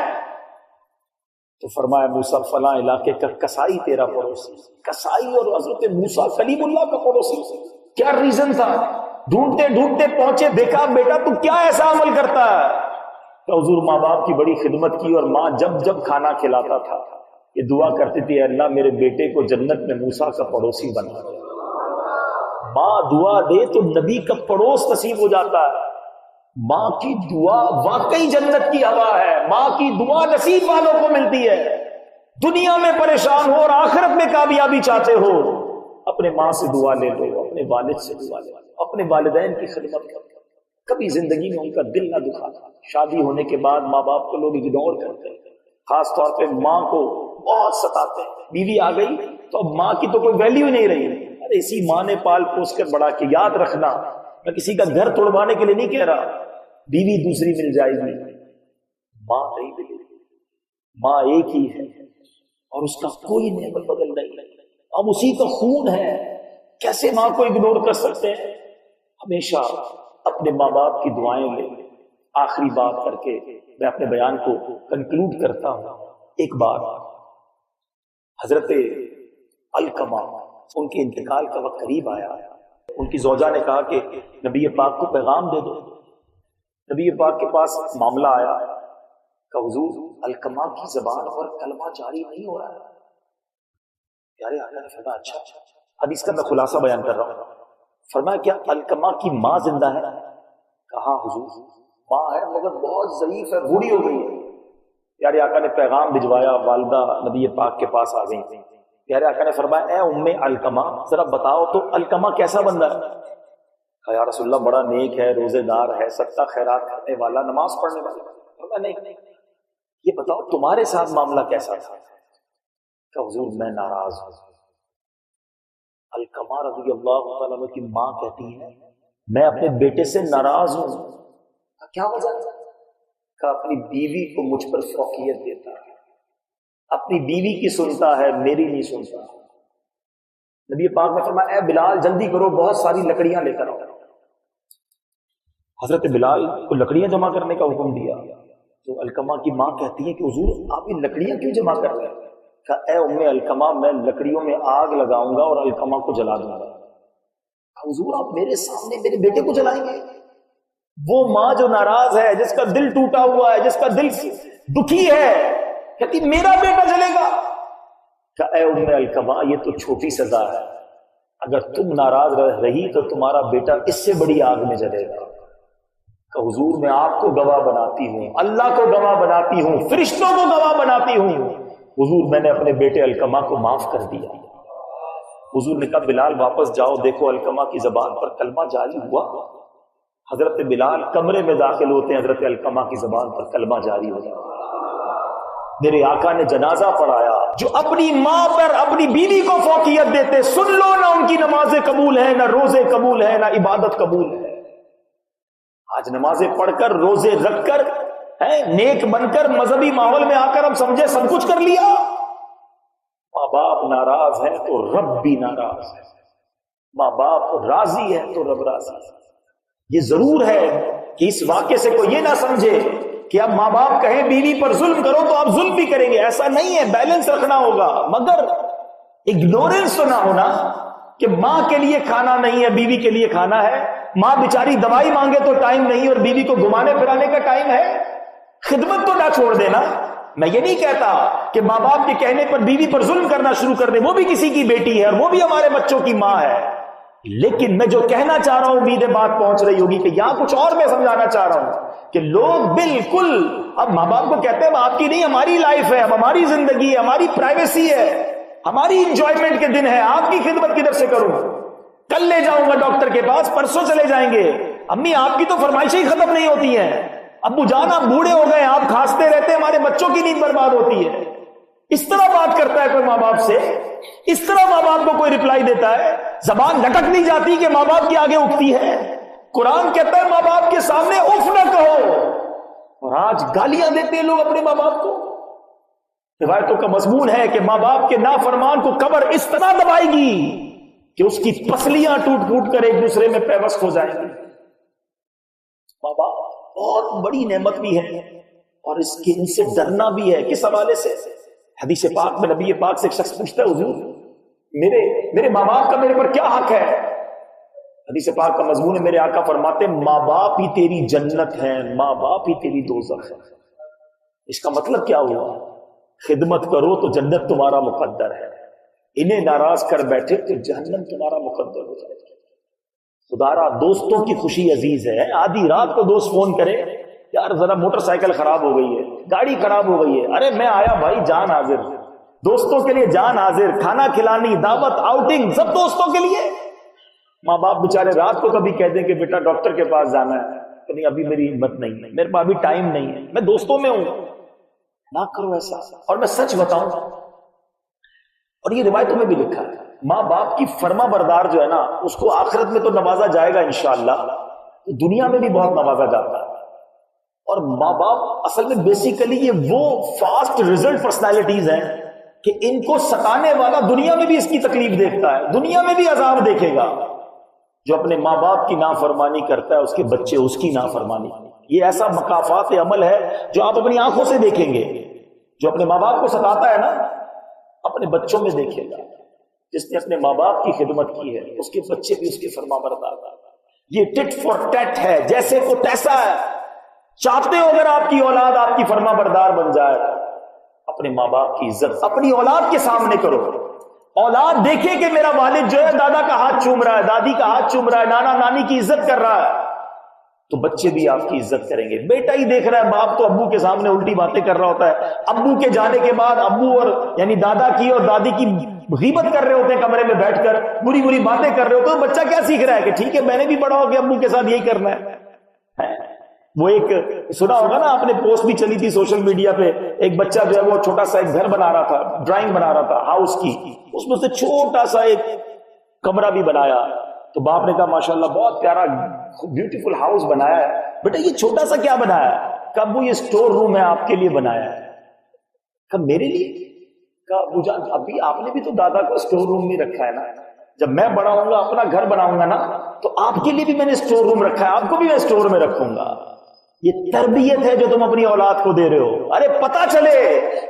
تو فرمایا موسیٰ فلاں علاقے کا کسائی تیرا پڑوسی۔ کسائی اور حضرت موسیٰ کلیم اللہ کا پڑوسی، کیا ریزن تھا؟ ڈھونڈتے ڈھونڈتے پہنچے، دیکھا بیٹا تو کیا ایسا عمل کرتا ہے؟ تو حضور ماں باپ کی بڑی خدمت کی، اور ماں جب جب کھانا کھلاتا تھا یہ دعا کرتی تھی اللہ میرے بیٹے کو جنت میں موسیٰ کا پڑوسی بنا دے۔ ماں دعا دے تو نبی کا پڑوس نصیب ہو جاتا ہے۔ ماں کی دعا واقعی جنت کی ہوا ہے، ماں کی دعا نصیب والوں کو ملتی ہے۔ دنیا میں پریشان ہو اور آخرت میں کامیابی چاہتے ہو، اپنے ماں سے دعا لے لو، اپنے والد سے دعا لے لو، اپنے والدین کی خدمت کرو، کبھی زندگی میں ان کا دل نہ دکھانا۔ شادی ہونے کے بعد ماں باپ کو لوگ اگنور کرتے ہیں، خاص طور پہ ماں کو بہت ستاتے ہیں۔ بیوی آ گئی تو اب ماں کی تو کوئی ویلیو ہی نہیں رہی، ارے اسی ماں نے پال پوس کر بڑا کہ یاد رکھنا، میں کسی کا گھر توڑوانے کے لیے نہیں کہہ رہا، بیوی دوسری مل جائے گی، ماں نہیں ملے گی۔ ماں ایک ہی ہے اور اس کا کوئی نعمت بدل نہیں، اب اسی کا خون ہے، کیسے ماں کو اگنور کر سکتے ہیں؟ ہمیشہ اپنے ماں باپ کی دعائیں لیں۔ آخری بات کر کے میں اپنے بیان کو کنکلوڈ کرتا ہوں۔ ایک بار حضرت علقمہ، ان کے انتقال کا وقت قریب آیا، ان کی زوجہ نے کہا کہ نبی پاک کو پیغام دے دو۔ نبی پاک کے پاس معاملہ آیا کہ حضور علقمہ کی زبان پر کلمہ جاری نہیں ہو رہا ہے۔ پیارے آقا نے فرمایا اچھا، حدیث کا میں خلاصہ بیان کر رہا ہوں۔ فرمایا کیا علقمہ کی ماں زندہ ہے؟ کہا حضور ماں ہے مگر بہت ضعیف ہے، بوڑھی ہو گئی ہے۔ پیارے آقا نے پیغام بھجوایا، والدہ نبی پاک کے پاس آ گئی۔ پیارے آقا نے فرمایا اے ام علقمہ ذرا بتاؤ تو علقمہ کیسا بندہ ہے؟ کہا یا رسول اللہ بڑا نیک ہے، روزے دار ہے، صدقہ خیرات کرنے والا، نماز پڑھنے والا۔ فرمایا نہیں، یہ بتاؤ تمہارے ساتھ معاملہ کیسا تھا؟ کہ حضور میں ناراض ہوں۔ علقمہ رضی اللہ تعالیٰ عنہ کی ماں کہتی ہے میں اپنے بیٹے سے ناراض ہوں۔ کیا وجہ ہے؟ کہ اپنی بیوی کو مجھ پر فوقیت دیتا ہے، اپنی بیوی کی سنتا ہے، میری نہیں سنتا۔ نبی پاک نے فرمایا اے بلال جلدی کرو، بہت ساری لکڑیاں لے کر آؤ۔ حضرت بلال کو لکڑیاں جمع کرنے کا حکم دیا. تو علقمہ کی ماں کہتی ہے کہ حضور آپ یہ لکڑیاں کیوں جمع کر رہے ہیں؟ کہا اے ام علقمہ میں لکڑیوں میں آگ لگاؤں گا اور علقمہ کو جلا دوں گا. حضور آپ میرے سامنے میرے بیٹے کو جلائیں گے؟ وہ ماں جو ناراض ہے، جس کا دل ٹوٹا ہوا ہے، جس کا دل دکھی ہے، کہتی میرا بیٹا جلے گا؟ کہ اے ام علقمہ یہ تو چھوٹی سزا ہے، اگر تم ناراض رہی تو تمہارا بیٹا اس سے بڑی آگ میں جلے گا. کہ حضور میں آپ کو گواہ بناتی ہوں، اللہ کو گواہ بناتی ہوں، فرشتوں کو گواہ بناتی ہوں، حضور میں نے اپنے بیٹے علقمہ کو معاف کر دیا. حضور نے کہا بلال واپس جاؤ، دیکھو علقمہ کی زبان پر کلمہ جاری ہوا. حضرت بلال کمرے میں داخل ہوتے ہیں، حضرت علقمہ کی زبان پر کلمہ جاری ہو جاتا. میرے آقا نے جنازہ پڑھایا. جو اپنی ماں پر اپنی بیوی کو فوقیت دیتے، سن لو نہ ان کی نمازیں قبول ہیں، نہ روزے قبول ہیں، نہ عبادت قبول ہے. آج نمازیں پڑھ کر، روزے رکھ کر، نیک بن کر، مذہبی ماحول میں آ کر ہم سمجھے سب کچھ کر لیا. ماں باپ ناراض ہے تو رب بھی ناراض ہے، ماں باپ راضی ہے تو رب راضی ہے. یہ ضرور ہے کہ اس واقعے سے کوئی یہ نہ سمجھے کہ اب ماں باپ کہیں بیوی پر ظلم کرو تو آپ ظلم بھی کریں گے، ایسا نہیں ہے. بیلنس رکھنا ہوگا، مگر اگنورنس تو نہ ہونا کہ ماں کے لیے کھانا نہیں ہے، بیوی کے لیے کھانا ہے. ماں بیچاری دوائی مانگے تو ٹائم نہیں اور بیوی کو گھمانے پھرانے کا ٹائم ہے. خدمت تو نہ چھوڑ دینا. میں یہ نہیں کہتا کہ ماں باپ کے کہنے پر بیوی پر ظلم کرنا شروع کر دیں، وہ بھی کسی کی بیٹی ہے اور وہ بھی ہمارے بچوں کی ماں ہے. لیکن میں جو کہنا چاہ رہا ہوں، امید ہے بات پہنچ رہی ہوگی کہ یہاں کچھ اور میں سمجھانا چاہ رہا ہوں کہ لوگ بالکل اب ماں باپ کو کہتے ہیں آپ کی نہیں، ہماری لائف ہے، اب ہماری زندگی ہے، ہماری پرائیویسی ہے، ہماری انجوائمنٹ کے دن ہے، آپ کی خدمت کدھر سے کروں؟ کل لے جاؤں گا ڈاکٹر کے پاس، پرسوں چلے جائیں گے. امی آپ کی تو فرمائشیں ہی ختم نہیں ہوتی ہیں. ابو جان آپ بوڑھے ہو گئے، آپ کھانستے رہتے، ہمارے بچوں کی نیند برباد ہوتی ہے. اس طرح بات کرتا ہے کوئی ماں باپ سے؟ اس طرح ماں باپ کو کوئی رپلائی دیتا ہے؟ زبان لٹک نہیں جاتی کہ ماں باپ کے آگے اٹھتی ہے؟ قرآن کہتا ہے ماں باپ کے سامنے اف نہ کہو، اور آج گالیاں دیتے ہیں لوگ اپنے ماں باپ کو. روایتوں کا مضمون ہے کہ ماں باپ کے نافرمان کو قبر اس طرح دبائے گی کہ اس کی پسلیاں ٹوٹ پھوٹ کر ایک دوسرے میں پیوست ہو جائیں گی. ماں باپ بہت بڑی نعمت بھی ہے اور اس کے ان سے ڈرنا بھی ہے. کس حوالے سے؟ حدیث پاک میں نبی پاک سے ایک شخص پوچھتا ہے حضور میرے ماں باپ کا میرے پر کیا حق ہے؟ حدیث پاک کا مضمون ہے، میرے آقا فرماتے ہیں ماں باپ ہی تیری جنت ہے، ماں باپ ہی تیری دوزخ ہے. اس کا مطلب کیا ہوا؟ خدمت کرو تو جنت تمہارا مقدر ہے، انہیں ناراض کر بیٹھے تو جہنم تمہارا مقدر ہو جائے گا. خدارا دوستوں کی خوشی عزیز ہے. آدھی رات کو دوست فون کرے یار ذرا موٹر سائیکل خراب ہو گئی ہے، گاڑی خراب ہو گئی ہے، ارے میں آیا بھائی، جان حاضر. دوستوں کے لیے جان حاضر، کھانا کھلانی، دعوت، آؤٹنگ، سب دوستوں کے لیے. ماں باپ بیچارے رات کو کبھی کہہ دیں کہ بیٹا ڈاکٹر کے پاس جانا ہے، کہ نہیں ابھی میری ہمت نہیں ہے، میرے پاس ابھی ٹائم نہیں ہے، میں دوستوں میں ہوں. نہ کرو ایسا. اور میں سچ بتاؤں، اور یہ روایتوں میں بھی لکھا ہے، ماں باپ کی فرما بردار جو ہے نا، اس کو آخرت میں تو نوازا جائے گا انشاءاللہ، دنیا میں بھی بہت نوازا جاتا ہے. اور ماں باپ اصل میں بیسیکلی یہ وہ فاسٹ ریزلٹ پرسنالٹیز ہیں کہ ان کو ستانے والا دنیا میں بھی اس کی تکلیف دیکھتا ہے، دنیا میں بھی عذاب دیکھے گا. جو اپنے ماں باپ کی نافرمانی کرتا ہے، اس کے بچے اس کی نافرمانی. یہ ایسا مکافات عمل ہے جو آپ اپنی آنکھوں سے دیکھیں گے. جو اپنے ماں باپ کو ستاتا ہے نا، اپنے بچوں میں دیکھے گا. جس نے اپنے ماں باپ کی خدمت کی ہے، اس کے بچے بھی اس کے فرما بردار. یہ ٹٹ فور ٹیٹ ہے، جیسے کو تیسا ہے. چاہتے ہو اگر آپ کی اولاد آپ کی فرما بردار بن جائے، اپنے ماں باپ کی عزت اپنی اولاد کے سامنے کرو. اولاد دیکھے کہ میرا والد جو ہے دادا کا ہاتھ چوم رہا ہے، دادی کا ہاتھ چوم رہا ہے، نانا نانی کی عزت کر رہا ہے، تو بچے بھی آپ کی عزت کریں گے. بیٹا ہی دیکھ رہا ہے باپ تو ابو کے سامنے الٹی باتیں کر رہا ہوتا ہے، ابو کے جانے کے بعد ابو اور یعنی دادا کی اور دادی کی غیبت کر رہے ہوتے ہیں کمرے میں بیٹھ کر، بری بری باتیں کر رہے ہوتے ہیں. تو بچہ کیا سیکھ رہا ہے کہ ٹھیک ہے میں نے بھی بڑا ہو کے ابو کے ساتھ یہی کرنا ہے. وہ ایک سنا ہوگا نا آپ نے، پوسٹ بھی چلی تھی سوشل میڈیا پہ، ایک بچہ جو ہے وہ چھوٹا سا ایک گھر بنا رہا تھا، ڈرائنگ بنا رہا تھا ہاؤس کی، اس میں سے چھوٹا سا ایک کمرہ بھی بنایا. تو باپ نے کہا ماشاءاللہ بہت پیارا بیوٹیفل ہاؤس بنایا ہے، بیٹا یہ چھوٹا سا کیا بنایا ہے؟ کہ ابو یہ اسٹور روم ہے آپ کے لیے بنایا ہے. کہ میرے لیے؟ کہ ابو جان ابھی آپ نے بھی تو دادا کو اسٹور روم میں رکھا ہے نا. جب میں بڑا ہوں گا اپنا گھر بناؤں گا نا تو آپ کے لیے بھی میں نے اسٹور روم رکھا ہے، آپ کو بھی میں اسٹور میں رکھوں گا۔ یہ تربیت ہے جو تم اپنی اولاد کو دے رہے ہو۔ ارے پتا چلے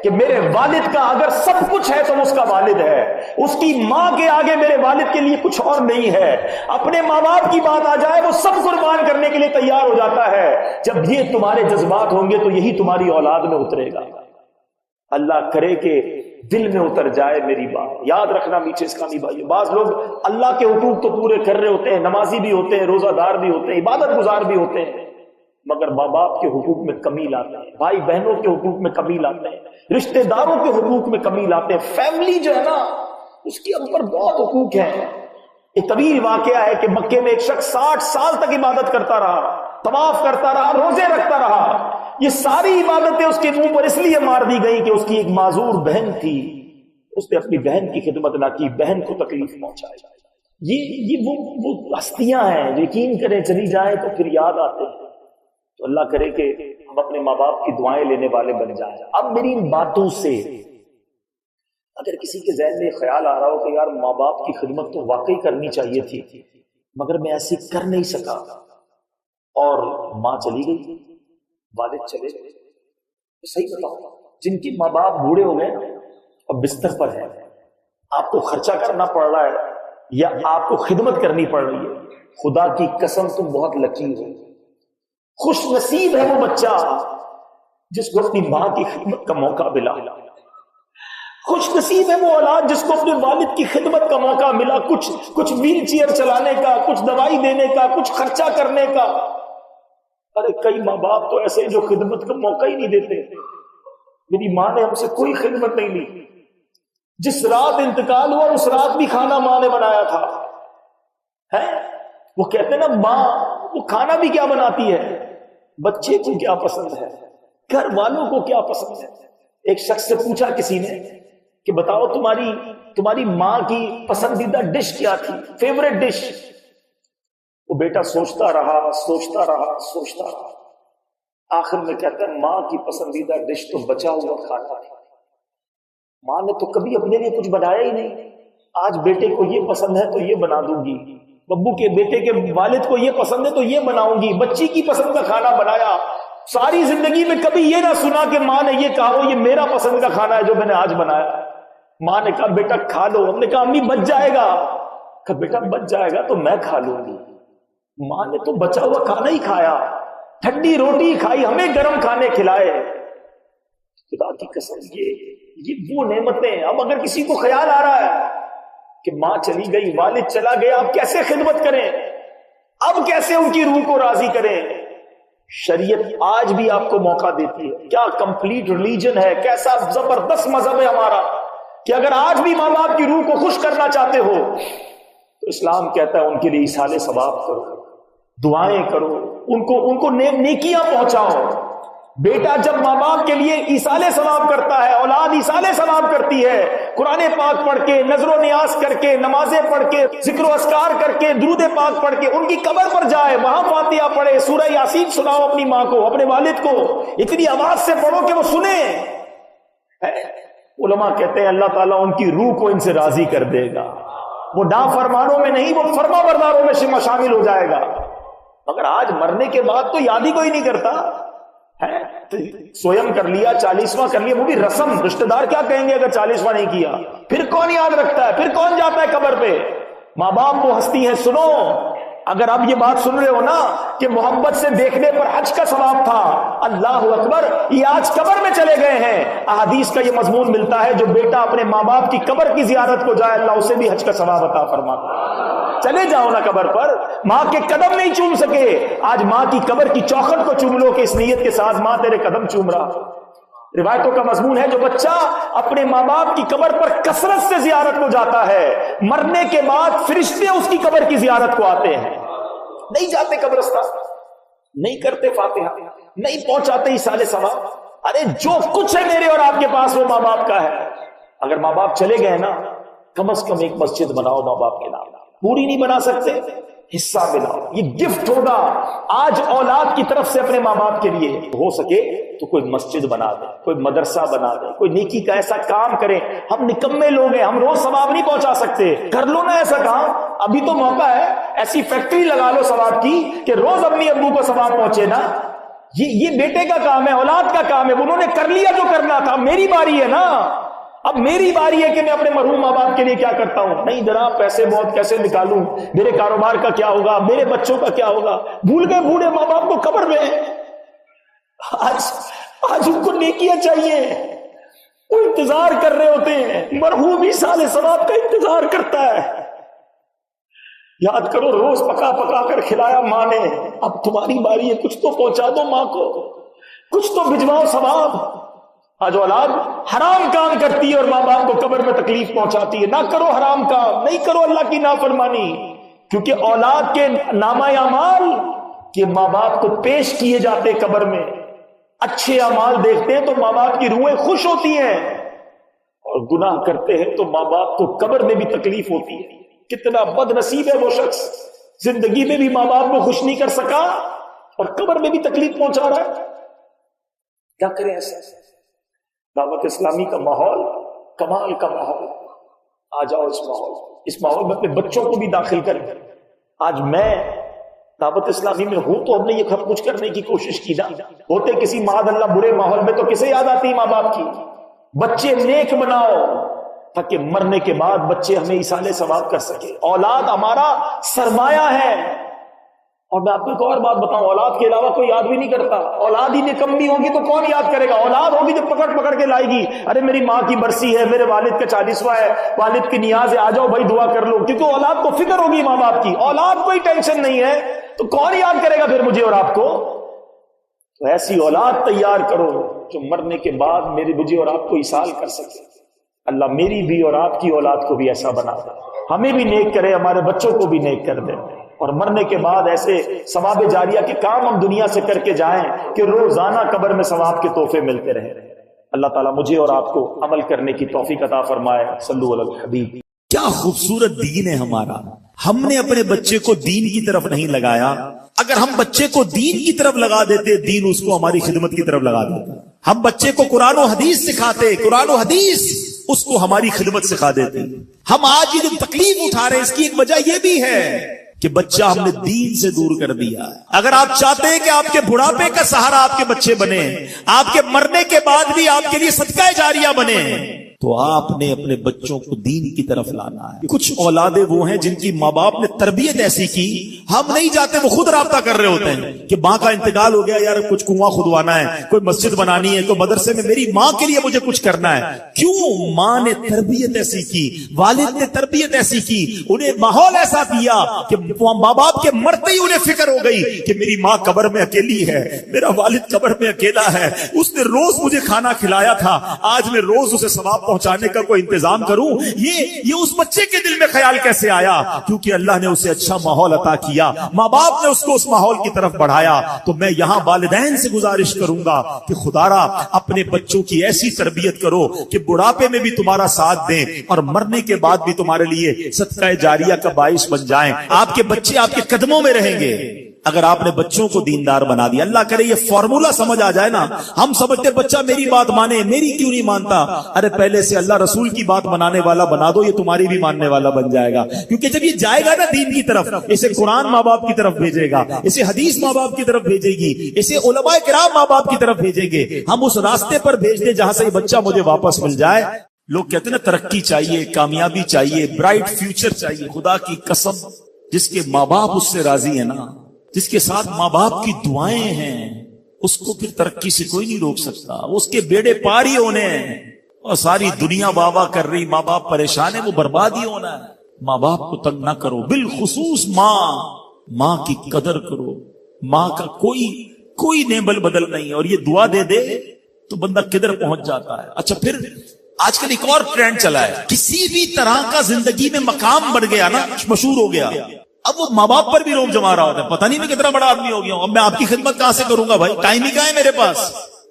کہ میرے والد کا اگر سب کچھ ہے تو اس کا والد ہے، اس کی ماں کے آگے میرے والد کے لیے کچھ اور نہیں ہے۔ اپنے ماں باپ کی بات آ جائے وہ سب قربان کرنے کے لیے تیار ہو جاتا ہے۔ جب یہ تمہارے جذبات ہوں گے تو یہی تمہاری اولاد میں اترے گا۔ اللہ کرے کہ دل میں اتر جائے میری بات۔ یاد رکھنا میٹھے اسلامی بھائی، بعض لوگ اللہ کے حقوق تو پورے کر رہے ہوتے ہیں، نمازی بھی ہوتے ہیں، روزہ دار بھی ہوتے ہیں، عبادت گزار بھی ہوتے ہیں، مگر ماں باپ کے حقوق میں کمی لاتے ہیں، بھائی بہنوں کے حقوق میں کمی لاتے ہیں، رشتہ داروں کے حقوق میں کمی لاتے ہیں۔ فیملی جو ہے نا اس کے اوپر بہت حقوق ہیں۔ ایک طویل واقعہ ہے کہ مکے میں ایک شخص 60 سال تک عبادت کرتا رہا، طواف کرتا رہا، روزے رکھتا رہا۔ یہ ساری عبادتیں اس کے منہ پر اس لیے مار دی گئی کہ اس کی ایک معذور بہن تھی، اس نے اپنی بہن کی خدمت نہ کی، بہن کو تکلیف پہنچائی۔ یہ وہ ہستیاں ہیں، یقین کریں چلی جائیں تو پھر یاد آتے ہیں۔ تو اللہ کرے کہ ہم اپنے ماں باپ کی دعائیں لینے والے بن جائیں۔ اب میری ان باتوں سے اگر کسی کے ذہن میں خیال آ رہا ہو کہ یار ماں باپ کی خدمت تو واقعی کرنی چاہیے تھی مگر میں ایسی کر نہیں سکا، اور ماں چلی گئی، والد چلے گئے، صحیح بتاؤ، جن کی ماں باپ بوڑھے ہو گئے اور بستر پر ہے، آپ کو خرچہ کرنا پڑ رہا ہے یا آپ کو خدمت کرنی پڑ رہی ہے، خدا کی قسم تم بہت لکی ہو۔ خوش نصیب ہے وہ بچہ جس کو اپنی ماں کی خدمت کا موقع ملا، خوش نصیب ہے وہ اولاد جس کو اپنے والد کی خدمت کا موقع ملا، کچھ ویل چیئر چلانے کا، کچھ دوائی دینے کا، کچھ خرچہ کرنے کا۔ ارے کئی ماں باپ تو ایسے جو خدمت کا موقع ہی نہیں دیتے۔ میری ماں نے ہم سے کوئی خدمت نہیں لی، جس رات انتقال ہوا اس رات بھی کھانا ماں نے بنایا تھا۔ ہے وہ کہتے ہیں نا ماں وہ کھانا بھی کیا بناتی ہے، بچے کو کیا پسند ہے، گھر والوں کو کیا پسند ہے۔ ایک شخص سے پوچھا کسی نے کہ بتاؤ تمہاری ماں کی پسندیدہ ڈش کیا تھی، فیوریٹ ڈش؟ وہ بیٹا سوچتا رہا، آخر میں کہتا ہے ماں کی پسندیدہ ڈش تو بچا ہوا کھانا تھا۔ ماں نے تو کبھی اپنے لیے کچھ بنایا ہی نہیں، آج بیٹے کو یہ پسند ہے تو یہ بنا دوں گی، ببو کے بیٹے کے والد کو یہ پسند ہے تو یہ بناؤں گی، بچی کی پسند کا کھانا بنایا۔ ساری زندگی میں کبھی یہ نہ سنا کہ ماں نے یہ کہا ہو یہ میرا پسند کا کھانا ہے جو میں نے آج بنایا۔ ماں نے کہا بیٹا کھا لو، ہم نے کہا امی بچ جائے گا، کہا بیٹا بچ جائے گا تو میں کھا لوں گی۔ ماں نے تو بچا ہوا کھانا ہی کھایا، ٹھنڈی روٹی کھائی، ہمیں گرم کھانے کھلائے۔ خدا کی قسم یہ وہ نعمتیں۔ اب اگر کسی کو خیال آ رہا ہے کہ ماں چلی گئی، والد چلا گیا، اب کیسے خدمت کریں، اب کیسے ان کی روح کو راضی کریں، شریعت آج بھی آپ کو موقع دیتی ہے۔ کیا کمپلیٹ ریلیجن ہے، کیسا زبردست مذہب ہے ہمارا کہ اگر آج بھی ماں باپ کی روح کو خوش کرنا چاہتے ہو تو اسلام کہتا ہے ان کے لیے ایصال ثواب کرو، دعائیں کرو، ان کو نیکیاں پہنچاؤ۔ بیٹا جب ماں باپ کے لیے ایصال ثواب کرتا ہے، اولاد ایصال ثواب کرتی ہے، قرآن پاک پڑھ کے، نظر و نیاز کر کے، نمازیں پڑھ کے، ذکر و اذکار کر کے، درود پاک پڑھ کے ان کی قبر پر جائے، وہاں فاتحہ پڑھے، سورہ یاسین سناؤ اپنی ماں کو، اپنے والد کو، اتنی آواز سے پڑھو کہ وہ سنیں۔ علماء کہتے ہیں اللہ تعالیٰ ان کی روح کو ان سے راضی کر دے گا، وہ نافرمانوں میں نہیں، وہ فرما برداروں میں شامل ہو جائے گا۔ مگر آج مرنے کے بعد تو یاد ہی کوئی نہیں کرتا ہے، سویم کر لیا، 40واں کر لیا، وہ بھی رسم، رشتہ دار کیا کہیں گے اگر 40واں نہیں کیا، پھر کون یاد رکھتا ہے، پھر کون جاتا ہے قبر پہ۔ ماں باپ وہ ہستی ہیں۔ سنو، اگر آپ یہ بات سن رہے ہو نا کہ محبت سے دیکھنے پر حج کا ثواب تھا، اللہ اکبر، یہ آج قبر میں چلے گئے ہیں۔ احادیث کا یہ مضمون ملتا ہے جو بیٹا اپنے ماں باپ کی قبر کی زیارت کو جائے اللہ اسے بھی حج کا ثواب عطا فرماتا ہے۔ چلے جاؤ نا قبر پر، ماں کے قدم نہیں چوم سکے، آج ماں کی قبر کی چوکھٹ کو چوم لو کہ اس نیت کے ساتھ ماں تیرے قدم چوم رہا۔ روایتوں کا مضمون ہے جو بچہ اپنے ماں باپ کی قبر پر کثرت سے زیارت کو جاتا ہے، مرنے کے بعد فرشتے اس کی قبر کی زیارت کو آتے ہیں، نہیں جاتے قبرستان، نہیں کرتے فاتحہ، نہیں پہنچاتے ایصال ثواب۔ ارے جو کچھ ہے میرے اور آپ کے پاس وہ ماں باپ کا ہے۔ اگر ماں باپ چلے گئے نا کم از کم ایک مسجد بناؤ ماں باپ کے نام، پوری نہیں بنا سکتے حصہ بناؤ، یہ گفٹ ہوگا آج اولاد کی طرف سے اپنے ماں باپ کے لیے ہو سکے تو کوئی مسجد بنا دے، کوئی مدرسہ بنا دے، کوئی نیکی کا ایسا کام کریں. ہم نکمے لوگ ہیں، ہم روز ثواب نہیں پہنچا سکتے، کر لو نا ایسا کام. ابھی تو موقع ہے، ایسی فیکٹری لگا لو ثواب کی کہ روز امی ابو کو ثواب پہنچے نا. یہ بیٹے کا کام ہے، اولاد کا کام ہے. انہوں نے کر لیا جو کرنا تھا، میری باری ہے نا. اب میری باری ہے کہ میں اپنے مرحوم ماں باپ کے لیے کیا کرتا ہوں. نہیں جناب، پیسے بہت کیسے نکالوں، میرے کاروبار کا کیا ہوگا، میرے بچوں کا کیا ہوگا. بھول گئے بوڑھے ماں باپ کو قبر میں. آج ان کو نیکیاں چاہیے، وہ انتظار کر رہے ہوتے ہیں. مرحوم ہی سال ثواب کا انتظار کرتا ہے. یاد کرو، روز پکا پکا کر کھلایا ماں نے، اب تمہاری باری ہے، کچھ تو پہنچا دو ماں کو، کچھ تو بھجواؤ ثواب. آج اولاد حرام کام کرتی ہے اور ماں باپ کو قبر میں تکلیف پہنچاتی ہے. نہ کرو حرام کام، نہیں کرو اللہ کی نافرمانی، کیونکہ اولاد کے نامہ اعمال کہ ماں باپ کو پیش کیے جاتے قبر میں. اچھے اعمال دیکھتے ہیں تو ماں باپ کی روحیں خوش ہوتی ہیں، اور گناہ کرتے ہیں تو ماں باپ کو قبر میں بھی تکلیف ہوتی ہے. کتنا بد نصیب ہے وہ شخص، زندگی میں بھی ماں باپ کو خوش نہیں کر سکا اور قبر میں بھی تکلیف پہنچا رہا ہے. کیا کریں ایسا؟ دعوت اسلامی کا ماحول کمال کا ماحول. آ جاؤ اس ماحول میں اپنے بچوں کو بھی داخل کریں. آج میں دعوت اسلامی میں ہوں تو ہم نے یہ سب کچھ کرنے کی کوشش کی نا. ہوتے کسی معاذ اللہ برے ماحول میں تو کسے یاد آتی ماں باپ کی. بچے نیک بناؤ تاکہ مرنے کے بعد بچے ہمیں ایصال ثواب کر سکے. اولاد ہمارا سرمایہ ہے. اور میں آپ کو ایک اور بات بتاؤں، اولاد کے علاوہ کوئی یاد بھی نہیں کرتا. اولاد ہی نکمی ہوگی تو کون یاد کرے گا؟ اولاد ہوگی جو پکڑ پکڑ کے لائے گی، ارے میری ماں کی برسی ہے، میرے والد کا 40واں ہے، والد کی نیاز ہے، آ جاؤ بھائی دعا کر لو. کیونکہ اولاد کو فکر ہوگی ماں باپ کی. اولاد کوئی ٹینشن نہیں ہے تو کون یاد کرے گا پھر مجھے اور آپ کو؟ تو ایسی اولاد تیار کرو جو مرنے کے بعد مجھے اور آپ کو ایصال کر سکے. اللہ میری بھی اور آپ کی اولاد کو بھی ایسا بنا دے، ہمیں بھی نیک کرے، ہمارے بچوں کو بھی نیک کر دے، اور مرنے کے بعد ایسے ثواب جاریہ کے کام ہم دنیا سے کر کے جائیں کہ روزانہ قبر میں ثواب کے تحفے ملتے رہیں. اللہ تعالیٰ مجھے اور آپ کو عمل کرنے کی توفیق عطا فرمائے. صلو علی الحبیب. کیا خوبصورت دین ہے ہمارا. ہم نے اپنے بچے کو دین کی طرف نہیں لگایا. اگر ہم بچے کو دین کی طرف لگا دیتے، دین اس کو ہماری خدمت کی طرف لگا دیتا. ہم بچے کو قرآن و حدیث سکھاتے، قرآن و حدیث اس کو ہماری خدمت سکھا دیتے. ہم آج یہ جو تکلیف اٹھا رہے ہیں اس کی ایک وجہ یہ بھی ہے کہ بچہ ہم نے دین سے دور کر دیا. اگر آپ چاہتے ہیں کہ آپ کے بڑھاپے کا سہارا آپ کے بچے بنے، آپ کے مرنے کے بعد بھی آپ کے لیے صدقہ جاریہ بنے، تو آپ نے اپنے بچوں کو دین کی طرف لانا ہے. کچھ اولادیں وہ ہیں جن کی ماں باپ نے تربیت ایسی کی، ہم نہیں جاتے، وہ خود رابطہ کر رہے ہوتے ہیں کہ ماں کا انتقال ہو گیا، یار کچھ کنواں کھدوانا ہے، کوئی مسجد بنانی ہے، کوئی مدرسے میں میری ماں کے لیے مجھے کچھ کرنا ہے. کیوں؟ ماں نے تربیت ایسی کی، والد نے تربیت ایسی کی، انہیں ماحول ایسا دیا کہ ماں باپ کے مرتے ہی انہیں فکر ہو گئی کہ میری ماں قبر میں اکیلی ہے، میرا والد قبر میں اکیلا ہے، اس نے روز مجھے کھانا کھلایا تھا، آج میں روز اسے ثواب پہنچانے کا کوئی انتظام کروں. یہ اس بچے کے دل میں خیال کیسے آیا؟ کیونکہ اللہ نے اسے اچھا ماحول عطا کیا، ماں باپ نے اس کو اس ماحول کی طرف بڑھایا. تو میں یہاں والدین سے گزارش کروں گا کہ خدارا اپنے بچوں کی ایسی تربیت کرو کہ بڑھاپے میں بھی تمہارا ساتھ دیں اور مرنے کے بعد بھی تمہارے لیے صدقہ جاریہ کا باعث بن جائیں. آپ کے بچے آپ کے قدموں میں رہیں گے اگر آپ نے بچوں کو دیندار بنا دیا. اللہ کرے یہ فارمولا سمجھ آ جائے نا. ہم سمجھتے بچہ میری بات مانے، میری کیوں نہیں مانتا؟ ارے پہلے سے اللہ رسول کی بات منانے والا بنا دو، یہ تمہاری بھی ماننے والا بن جائے گا. کیونکہ جب یہ جائے گا نا دین کی طرف، اسے قرآن ماں باپ کی طرف بھیجے گا، اسے حدیث ماں باپ کی طرف بھیجے گی، اسے علماء کرام ماں باپ کی طرف بھیجیں گے. ہم اس راستے پر بھیج دیں جہاں سے یہ بچہ مجھے واپس مل جائے. لوگ کہتے ہیں نا ترقی چاہیے، کامیابی چاہیے، برائٹ فیوچر چاہیے. خدا کی قسم جس کے ماں باپ اس سے راضی ہے نا، جس کے ساتھ ماں باپ کی دعائیں ہیں، اس کو پھر ترقی سے کوئی نہیں روک سکتا. اس کے بیڑے پار ہی ہونے ہیں. اور ساری دنیا واہ واہ کر رہی، ماں باپ پریشان ہے، وہ برباد ہی ہونا ہے. ماں باپ کو تنگ نہ کرو، بالخصوص ماں کی قدر کرو. ماں کا کوئی نیبل بدل نہیں. اور یہ دعا دے دے تو بندہ کدھر پہنچ جاتا ہے. اچھا پھر آج کل ایک اور ٹرینڈ چلا ہے، کسی بھی طرح کا زندگی میں مقام بڑھ گیا نا، مشہور ہو گیا، اب وہ ماں باپ پر بھی روب جما رہا ہوتا ہے. پتہ نہیں میں کتنا بڑا آدمی ہو گیا ہوں، اب میں آپ کی خدمت کہاں سے کروں گا بھائی، ٹائم ہی کہاں ہے میرے پاس.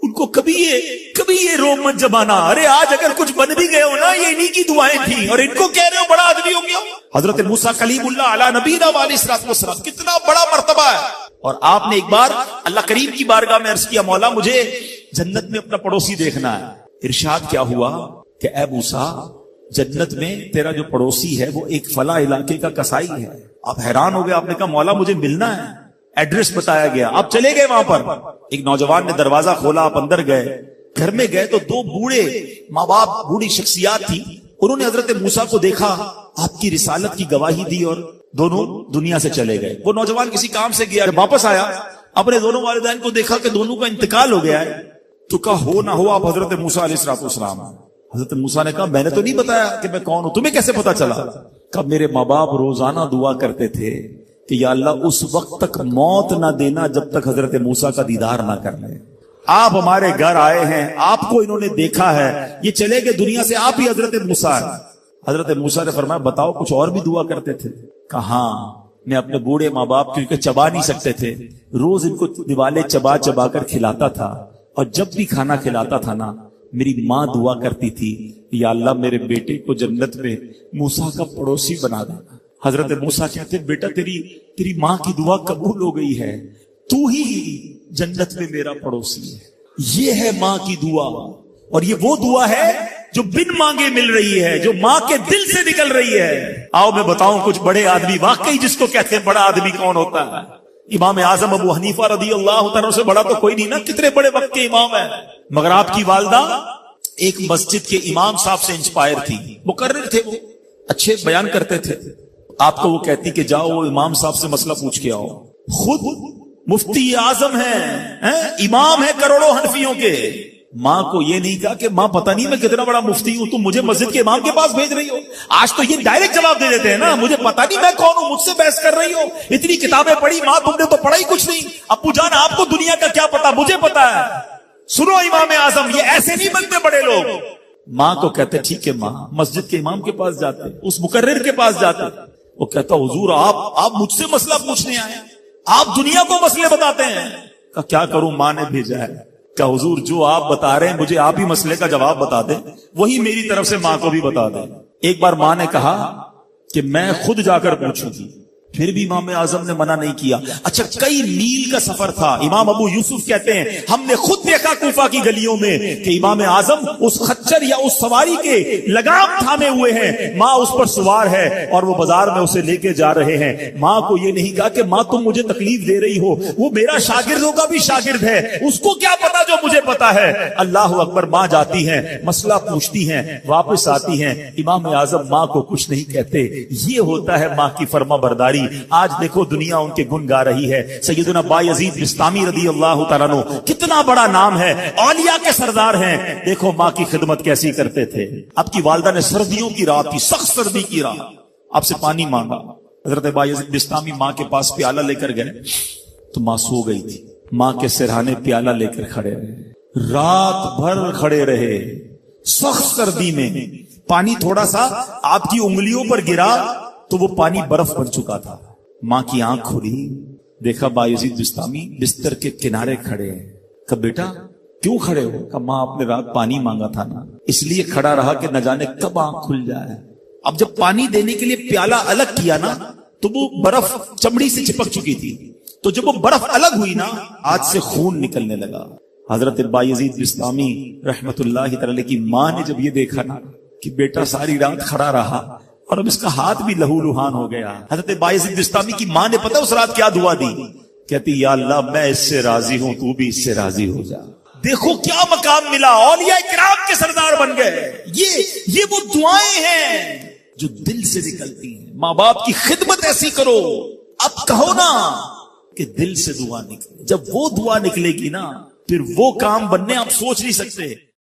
ان کو کبھی یہ روب مت جمانا. ارے آج اگر کچھ بن بھی گئے ہو نا، یہ انہی کی دعائیں تھیں، اور ان کو کہہ رہے ہو بڑا آدمی ہو گیا. حضرت موسیٰ کلیم اللہ علی نبینا علیہ الصلوۃ والسلام، کتنا بڑا مرتبہ ہے. اور آپ نے ایک بار اللہ کریم کی بارگاہ میں عرض کیا مولا مجھے جنت میں اپنا پڑوسی دیکھنا ہے. ارشاد کیا ہوا کہ اے موسیٰ جنت میں تیرا جو پڑوسی ہے وہ ایک فلاں علاقے کا کسائی ہے. آپ حیران ہو گئے, آپ نے کہا مولا مجھے ملنا ہے. ایڈریس بتایا گیا, آپ چلے گئے وہاں پر. ایک نوجوان نے دروازہ کھولا, آپ اندر گئے. گھر میں گئے تو دو بوڑھے ماں باپ بوڑھی شخصیات تھی. انہوں نے حضرت موسیٰ کو دیکھا, آپ کی رسالت کی گواہی دی اور دونوں دنیا سے چلے گئے. وہ نوجوان کسی کام سے گیا, واپس آیا, اپنے دونوں والدین کو دیکھا کہ دونوں کا انتقال ہو گیا ہے. تو کہا ہو نہ ہو آپ حضرت موسیٰ علیہ السلام. حضرت موسیٰ نے کہا میں نے تو نہیں بتایا کہ میں کون ہوں, تمہیں کیسے پتا چلا؟ کہا میرے ماں باپ روزانہ دعا کرتے تھے کہ یا اللہ اس وقت تک موت نہ دینا جب تک حضرت موسیٰ کا دیدار نہ کر لیں. آپ ہمارے گھر آئے ہیں, آپ کو انہوں نے دیکھا ہے, یہ چلے گئے دنیا سے, آپ ہی حضرت موسیٰ ہیں. حضرت موسیٰ نے فرمایا بتاؤ کچھ اور بھی دعا کرتے تھے؟ کہا میں اپنے بوڑھے ماں باپ کیونکہ چبا نہیں سکتے تھے, روز ان کو دیوالے چبا چبا کر کھلاتا تھا, اور جب بھی کھانا کھلاتا تھا نا میری ماں دعا کرتی تھی یا اللہ میرے بیٹے کو جنت میں موسیٰ کا پڑوسی بنا دینا. حضرت موسیٰ کہتے بیٹا تیری ماں کی دعا قبول ہو گئی ہے, تو ہی جنت میں میرا پڑوسی ہے. یہ ہے ماں کی دعا, اور یہ وہ دعا ہے جو بن مانگے مل رہی ہے, جو ماں کے دل سے نکل رہی ہے. آؤ میں بتاؤں کچھ بڑے آدمی, واقعی جس کو کہتے ہیں بڑا آدمی کون ہوتا ہے. امام اعظم ابو حنیفہ رضی اللہ تعالیٰ سے بڑا تو کوئی نہیں نا, کتنے بڑے وقت کے امام ہیں. مگر آپ کی والدہ ایک مسجد کے امام صاحب سے انسپائر تھی, مقرر تھے, وہ اچھے بیان کرتے تھے. آپ کو وہ کہتی کہ جاؤ وہ امام صاحب سے مسئلہ پوچھ کے آؤ. خود مفتی اعظم ہیں, امام ہے کروڑوں حنفیوں کے. ماں کو یہ نہیں کہا کہ ماں پتہ نہیں میں کتنا بڑا مفتی ہوں, تم مجھے مسجد کے امام کے پاس بھیج رہی ہو. آج تو یہ ڈائریکٹ جواب دے دیتے ہیں نا, مجھے پتہ نہیں میں کون ہوں, مجھ سے بحث کر رہی ہو, اتنی کتابیں پڑھی ماں, تم نے تو پڑھا ہی کچھ نہیں. ابو جان آپ کو دنیا کا کیا پتا, مجھے پتا ہے. سنو امام اعظم, یہ ایسے نہیں بنتے بڑے لوگ. ماں کو کہتے ٹھیک ہے ماں, مسجد کے امام کے پاس جاتے, اس مقرر کے پاس جاتے. وہ کہتا حضور آپ مجھ سے مسئلہ پوچھنے آئے, آپ دنیا کو مسئلے بتاتے ہیں. کہ کیا کروں, ماں نے بھیجا ہے. کہ حضور جو آپ بتا رہے ہیں مجھے آپ ہی مسئلے کا جواب بتا دیں, وہی میری طرف سے ماں کو بھی بتا دیں. ایک بار ماں نے کہا کہ میں خود جا کر پوچھوں گی, پھر بھی امام اعظم نے منع نہیں کیا. اچھا کئی میل کا سفر تھا. امام ابو یوسف کہتے ہیں ہم نے خود دیکھا کوفہ کی گلیوں میں کہ امام اعظم اس خچر یا اس سواری کے لگام تھامے ہوئے ہیں, ماں اس پر سوار ہے اور وہ بازار میں اسے لے کے جا رہے ہیں. ماں کو یہ نہیں کہا کہ ماں تم مجھے تکلیف دے رہی ہو, وہ میرا شاگردوں کا بھی شاگرد ہے, اس کو کیا پتا جو مجھے پتا ہے. اللہ اکبر. ماں جاتی ہیں, مسئلہ پوچھتی ہیں, واپس آتی ہیں, امام اعظم ماں کو کچھ نہیں کہتے. یہ ہوتا ہے ماں کی فرما برداری. آج دیکھو دنیا ان کے گن گا رہی ہے. سیدنا بایزید بستامی رضی اللہ تعالیٰ عنہ کتنا بڑا نام ہے, اولیاء کے سردار ہیں. دیکھو ماں کی خدمت کیسی کرتے تھے. آپ کی والدہ نے سردیوں کی رات تھی, سخت سردی کی رات, آپ سے پانی مانگا. حضرت بایزید بستامی ماں کے پاس پیالہ لے کر گئے تو ماں سو گئی تھی. ماں کے سرہانے پیالہ لے کر کھڑے رہے, رات بھر کھڑے رہے سخت سردی میں. پانی تھوڑا سا آپ کی انگلیوں پر گرا تو وہ پانی برف بن چکا تھا. ماں کی آنکھ کھلی, دیکھا بایزید بستامی بستر کے کنارے کھڑے ہیں. کہ بیٹا کیوں کھڑے ہو؟ کہ ماں آپ نے رات پانی مانگا تھا نا, اس لیے کھڑا رہا کہ نہ جانے کب آنکھ کھل جائے. اب جب پانی دینے کے لیے پیالہ الگ کیا نا تو وہ برف چمڑی سے چپک چکی تھی, تو جب وہ برف الگ ہوئی نا آج سے خون نکلنے لگا. حضرت بایزید بستامی رحمت اللہ تعالی کی ماں نے جب یہ دیکھا نا کہ بیٹا ساری رات کھڑا رہا اور اب اس کا ہاتھ بھی لہو لہان ہو گیا, حضرت بایزید بستامی کی ماں نے پتہ اس رات کیا دعا دی؟ کہتی یا اللہ میں اس سے راضی ہوں, تو بھی اس سے راضی ہو جا. دیکھو کیا مقام ملا, اولیاء کرام کے سردار بن گئے. یہ وہ دعائیں ہیں جو دل سے نکلتی ہیں. ماں باپ کی خدمت ایسی کرو, اب کہو نا کہ دل سے دعا نکلے. جب وہ دعا نکلے گی نا پھر وہ کام بننے آپ سوچ نہیں سکتے.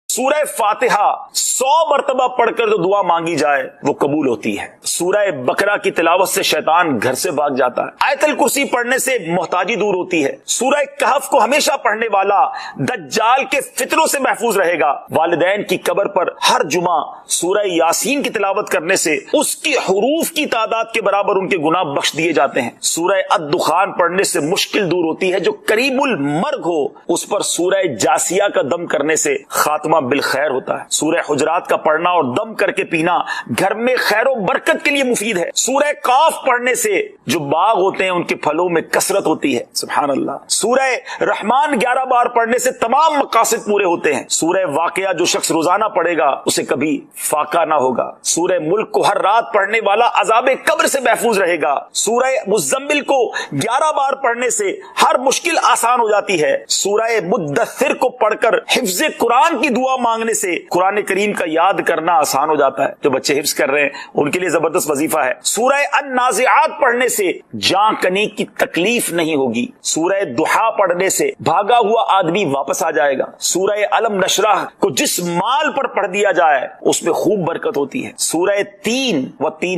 سورہ فاتحہ 100 مرتبہ پڑھ کر جو دعا مانگی جائے وہ قبول ہوتی ہے. سورہ بقرہ کی تلاوت سے شیطان گھر سے بھاگ جاتا ہے. آیت الکرسی پڑھنے سے محتاجی دور ہوتی ہے. سورہ کہف کو ہمیشہ پڑھنے والا دجال کے فتنوں سے محفوظ رہے گا. والدین کی قبر پر ہر جمعہ سورہ یاسین کی تلاوت کرنے سے اس کی حروف کی تعداد کے برابر ان کے گناہ بخش دیے جاتے ہیں. سورہ الدخان پڑھنے سے مشکل دور ہوتی ہے. جو قریب المرگ ہو اس پر سورہ جاسیہ کا دم کرنے سے خاتمہ بالخیر ہوتا ہے. سورہ حجرات کا پڑھنا اور دم کر کے پینا گھر میں خیر و برکت کے لیے مفید ہے. سورہ قاف پڑھنے سے جو باغ ہوتے ہیں ان کے پھلوں میں کثرت ہوتی ہے. سبحان اللہ. سورہ رحمان 11 بار پڑھنے سے تمام مقاصد پورے ہوتے ہیں. سورہ واقعہ جو شخص روزانہ پڑھے گا اسے کبھی فاقہ نہ ہوگا. سورہ ملک کو ہر رات پڑھنے والا عذاب قبر سے محفوظ رہے گا. سورہ مزمل کو 11 بار پڑھنے سے ہر مشکل آسان ہو جاتی ہے. سورہ مدثر کو پڑھ کر حفظ قرآن کی دعا مانگنے سے قرآن کریم کا یاد کرنا آسان ہو جاتا ہے. جو بچے حفظ کر رہے ہیں ان کے لیے زبردست وظیفہ ہے. سورہ النازعات پڑھنے سے جان کنی کی تکلیف نہیں ہوگی. سورہ دحا پڑھنے سے بھاگا ہوا آدمی واپس آ جائے گا. سورہ علم نشرح کو جس مال پر پڑھ دیا جائے اس میں خوب برکت ہوتی ہے. سورہ تین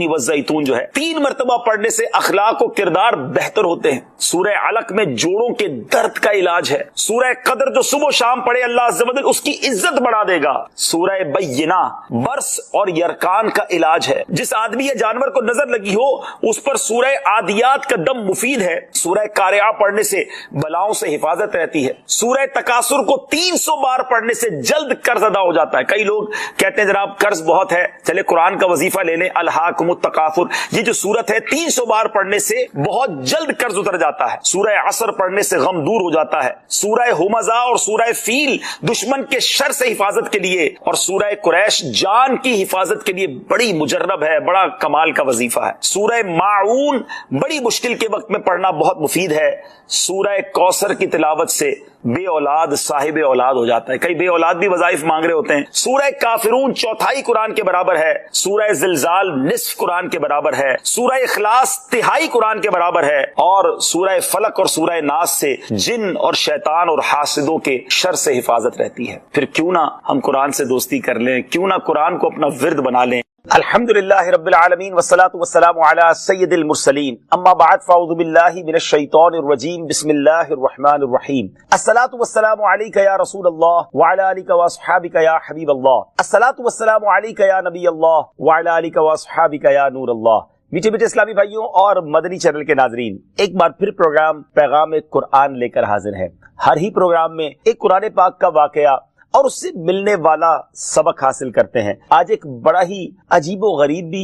والزیتون جو ہے 3 مرتبہ پڑھنے سے اخلاق و کردار بہتر ہوتے ہیں. سورہ علق میں جوڑوں کے درد کا علاج ہے. سورہ قدر جو صبح و شام پڑھے اللہ عز و جل اس کی عزت بڑھا دے گا. سورہ بینہ برس اور یرکان کا علاج ہے. جس آدمی یا جانور کو نظر لگی ہو اس پر سورہ عادیات کا دم مفید ہے. سورہ قارعہ پڑھنے سے بلاؤں سے حفاظت رہتی ہے. سورہ تکاثر کو 300 بار پڑھنے سے جلد قرض ادا ہو جاتا ہے. کئی لوگ کہتے ہیں جناب قرض بہت ہے, چلے قرآن کا وظیفہ لے لیں. الہاکم التکاثر یہ جو سورت ہے 300 بار پڑھنے سے بہت جلد قرض اتر جاتا ہے. سورہ عصر پڑھنے سے غم دور ہو جاتا ہے. سورہ ہمزہ اور سورہ فیل دشمن کے شر سے حفاظت کے لیے اور سورہ قریش جان کی حفاظت کے لیے بڑی مجرب ہے, بڑا کمال کا وظیفہ ہے. سورہ ماعون بڑی مشکل کے وقت میں پڑھنا بہت مفید ہے. سورہ کوثر کی تلاوت سے بے اولاد صاحب اولاد ہو جاتا ہے. کئی بے اولاد بھی وظائف مانگ رہے ہوتے ہیں. سورہ کافرون 1/4 قرآن کے برابر ہے. سورہ زلزال نصف قرآن کے برابر ہے. سورہ اخلاص 1/3 قرآن کے برابر ہے. اور سورہ فلق اور سورہ ناس سے جن اور شیطان اور حاسدوں کے شر سے حفاظت رہتی ہے. پھر کیوں نہ ہم قرآن سے دوستی کر لیں, کیوں نہ قرآن کو اپنا ورد بنا لیں. الحمدللہ رب العالمین والصلاة والسلام علی سید المرسلین, اما بعد فاعوذ باللہ من الشیطان الرجیم, بسم اللہ الرحمن الرحیم. الصلاة والسلام علیک یا رسول اللہ وعلی آلک واصحابک یا حبیب اللہ. الصلاة والسلام علیک یا نبی اللہ وعلی آلک واصحابک یا نور اللہ. میٹھے میٹھے اسلامی بھائیوں اور مدنی چینل کے ناظرین, ایک بار پھر پروگرام پیغام قرآن لے کر حاضر ہے. ہر ہی پروگرام میں ایک قرآن پاک کا واقعہ اور اس سے ملنے والا سبق حاصل کرتے ہیں. آج ایک بڑا ہی عجیب و غریب بھی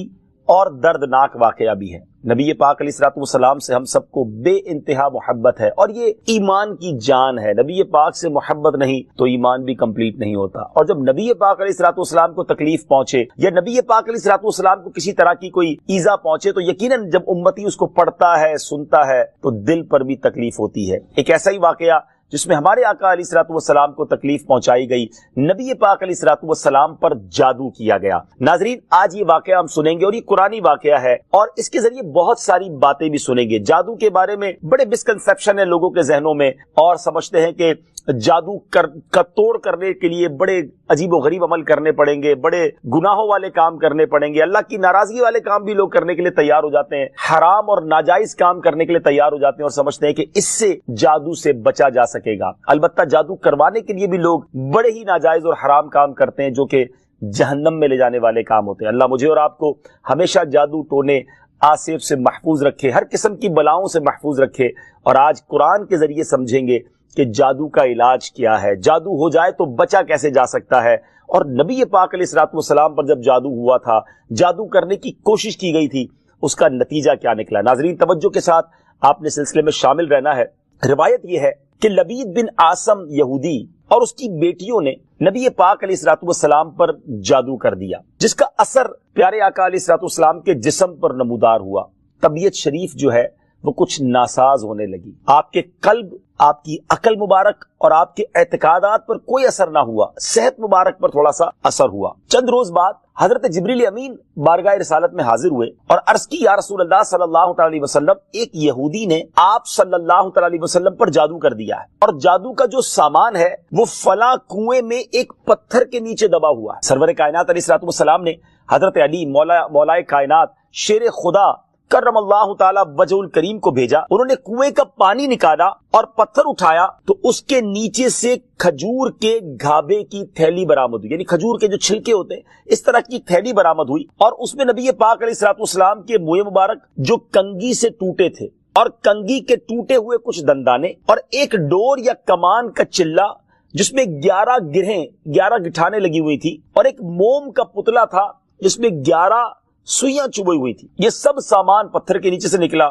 اور دردناک واقعہ بھی ہے. نبی پاک علیہ الصلوۃ والسلام سے ہم سب کو بے انتہا محبت ہے اور یہ ایمان کی جان ہے. نبی پاک سے محبت نہیں تو ایمان بھی کمپلیٹ نہیں ہوتا. اور جب نبی پاک علیہ الصلوۃ والسلام کو تکلیف پہنچے یا نبی پاک علیہ الصلوۃ والسلام کو کسی طرح کی کوئی ایذا پہنچے تو یقیناً جب امتی اس کو پڑھتا ہے سنتا ہے تو دل پر بھی تکلیف ہوتی ہے. ایک ایسا ہی واقعہ جس میں ہمارے آقا علیہ الصلوۃ والسلام کو تکلیف پہنچائی گئی, نبی پاک علیہ الصلوۃ والسلام پر جادو کیا گیا. ناظرین آج یہ واقعہ ہم سنیں گے اور یہ قرآنی واقعہ ہے اور اس کے ذریعے بہت ساری باتیں بھی سنیں گے. جادو کے بارے میں بڑے مسکنسیپشن ہیں لوگوں کے ذہنوں میں اور سمجھتے ہیں کہ جادو کا توڑ کرنے کے لیے بڑے عجیب و غریب عمل کرنے پڑیں گے, بڑے گناہوں والے کام کرنے پڑیں گے, اللہ کی ناراضگی والے کام بھی لوگ کرنے کے لیے تیار ہو جاتے ہیں, حرام اور ناجائز کام کرنے کے لیے تیار ہو جاتے ہیں اور سمجھتے ہیں کہ اس سے جادو سے بچا جا سکے گا. البتہ جادو کروانے کے لیے بھی لوگ بڑے ہی ناجائز اور حرام کام کرتے ہیں جو کہ جہنم میں لے جانے والے کام ہوتے ہیں. اللہ مجھے اور آپ کو ہمیشہ جادو ٹونے آصف سے محفوظ رکھے, ہر قسم کی بلاؤں سے محفوظ رکھے. اور آج قرآن کے ذریعے سمجھیں گے کہ جادو کا علاج کیا ہے, جادو ہو جائے تو بچا کیسے جا سکتا ہے, اور نبی پاک علیہ الصلوۃ والسلام پر جب جادو ہوا تھا, جادو کرنے کی کوشش کی گئی تھی, اس کا نتیجہ کیا نکلا. ناظرین توجہ کے ساتھ آپ نے سلسلے میں شامل رہنا ہے. روایت یہ ہے کہ لبید بن عاصم یہودی اور اس کی بیٹیوں نے نبی پاک علیہ الصلوۃ والسلام پر جادو کر دیا, جس کا اثر پیارے آقا علیہ الصلوۃ والسلام کے جسم پر نمودار ہوا. طبیعت شریف جو ہے وہ کچھ ناساز ہونے لگی. آپ کے قلب, آپ کی عقل مبارک اور آپ کے اعتقادات پر کوئی اثر نہ ہوا, صحت مبارک پر تھوڑا سا اثر ہوا. چند روز بعد حضرت جبریل امین بارگاہ رسالت میں حاضر ہوئے اور عرض کی یا رسول اللہ صلی اللہ تعالی علیہ وسلم, ایک یہودی نے آپ صلی اللہ تعالی علیہ وسلم پر جادو کر دیا ہے اور جادو کا جو سامان ہے وہ فلاں کنویں میں ایک پتھر کے نیچے دبا ہوا ہے. سرور کائنات علیہ الصلوۃ والسلام نے حضرت علی مولائے کائنات شیر خدا کرم اللہ تعالی وجہ الکریم کو بھیجا. انہوں نے کنویں کا پانی نکالا اور پتھر اٹھایا تو اس کے نیچے سے کھجور کے گھابے کی تھیلی برآمد ہوئی, یعنی کھجور کے جو چھلکے ہوتے ہیں اس طرح کی تھیلی برآمد ہوئی, اور اس میں نبی پاک علیہ الصلوۃ والسلام کے منہ مبارک جو کنگھی سے ٹوٹے تھے اور کنگھی کے ٹوٹے ہوئے کچھ دندانے اور ایک ڈور یا کمان کا چلہ جس میں 11 گرہیں 11 گٹھانے لگی ہوئی تھی اور ایک موم کا پتلا تھا جس میں 11 سوئیاں چبھی ہوئی تھی. یہ سب سامان پتھر کے نیچے سے نکلا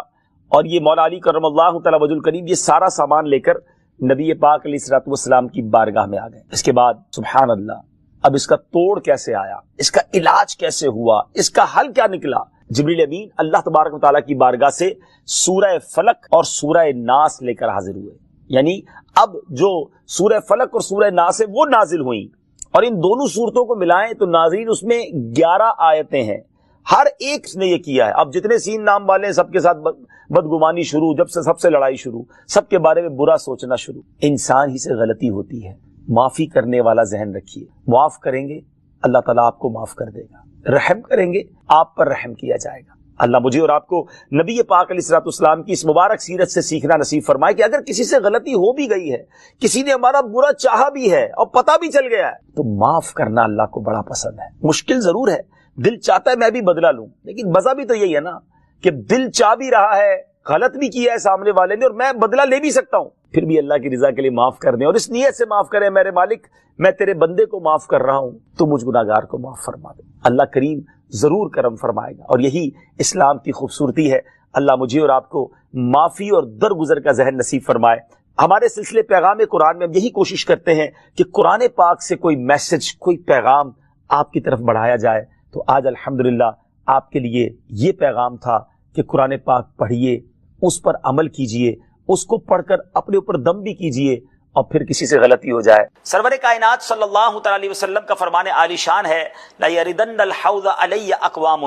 اور یہ مولا علی کرم اللہ تعالی وجہ الکریم یہ سارا سامان لے کر نبی پاک علیہ الصلوۃ والسلام کی بارگاہ میں آ گئے. اس کے بعد سبحان اللہ، اب اس کا توڑ کیسے آیا، اس کا علاج کیسے ہوا، اس کا حل کیا نکلا؟ جبریل امین اللہ تبارک و تعالیٰ کی بارگاہ سے سورہ فلق اور سورہ ناس لے کر حاضر ہوئے. یعنی اب جو سورہ فلق اور سورہ ناس ہے وہ نازل ہوئیں، اور ان دونوں صورتوں کو ملائیں تو ناظرین اس میں 11 آیتیں ہیں. ہر ایک نے یہ کیا ہے. اب جتنے سین نام والے ہیں سب کے ساتھ بدگمانی شروع، جب سے سب سے لڑائی شروع، سب کے بارے میں برا سوچنا شروع. انسان ہی سے غلطی ہوتی ہے. معافی کرنے والا ذہن رکھیے. معاف کریں گے اللہ تعالیٰ آپ کو معاف کر دے گا، رحم کریں گے آپ پر رحم کیا جائے گا. اللہ مجھے اور آپ کو نبی پاک علیہ الصلوۃ والسلام کی اس مبارک سیرت سے سیکھنا نصیب فرمائے کہ اگر کسی سے غلطی ہو بھی گئی ہے، کسی نے ہمارا برا چاہا بھی ہے اور پتہ بھی چل گیا ہے، تو معاف کرنا اللہ کو بڑا پسند ہے. مشکل ضرور ہے، دل چاہتا ہے میں بھی بدلہ لوں، لیکن مزہ بھی تو یہی ہے نا کہ دل چاہ بھی رہا ہے، غلط بھی کیا ہے سامنے والے نے اور میں بدلہ لے بھی سکتا ہوں، پھر بھی اللہ کی رضا کے لیے معاف کر دیں اور اس نیت سے معاف کریں میرے مالک میں تیرے بندے کو معاف کر رہا ہوں تو مجھ گناہگار کو معاف فرما دے. اللہ کریم ضرور کرم فرمائے گا اور یہی اسلام کی خوبصورتی ہے. اللہ مجھے اور آپ کو معافی اور درگزر کا ذہن نصیب فرمائے. ہمارے سلسلے پیغام قرآن میں ہم یہی کوشش کرتے ہیں کہ قرآن پاک سے کوئی میسج، کوئی پیغام آپ کی طرف بڑھایا جائے. تو آج الحمدللہ آپ کے لیے یہ پیغام تھا کہ قرآن پاک پڑھیے، اس پر عمل کیجئے، اس کو پڑھ کر اپنے اوپر دم بھی کیجئے اور پھر کسی سے غلطی ہو جائے. سرور کائنات صلی اللہ تعالی علیہ وسلم کا فرمان عالی شان ہے، لا یردن الحوض علی اقوام،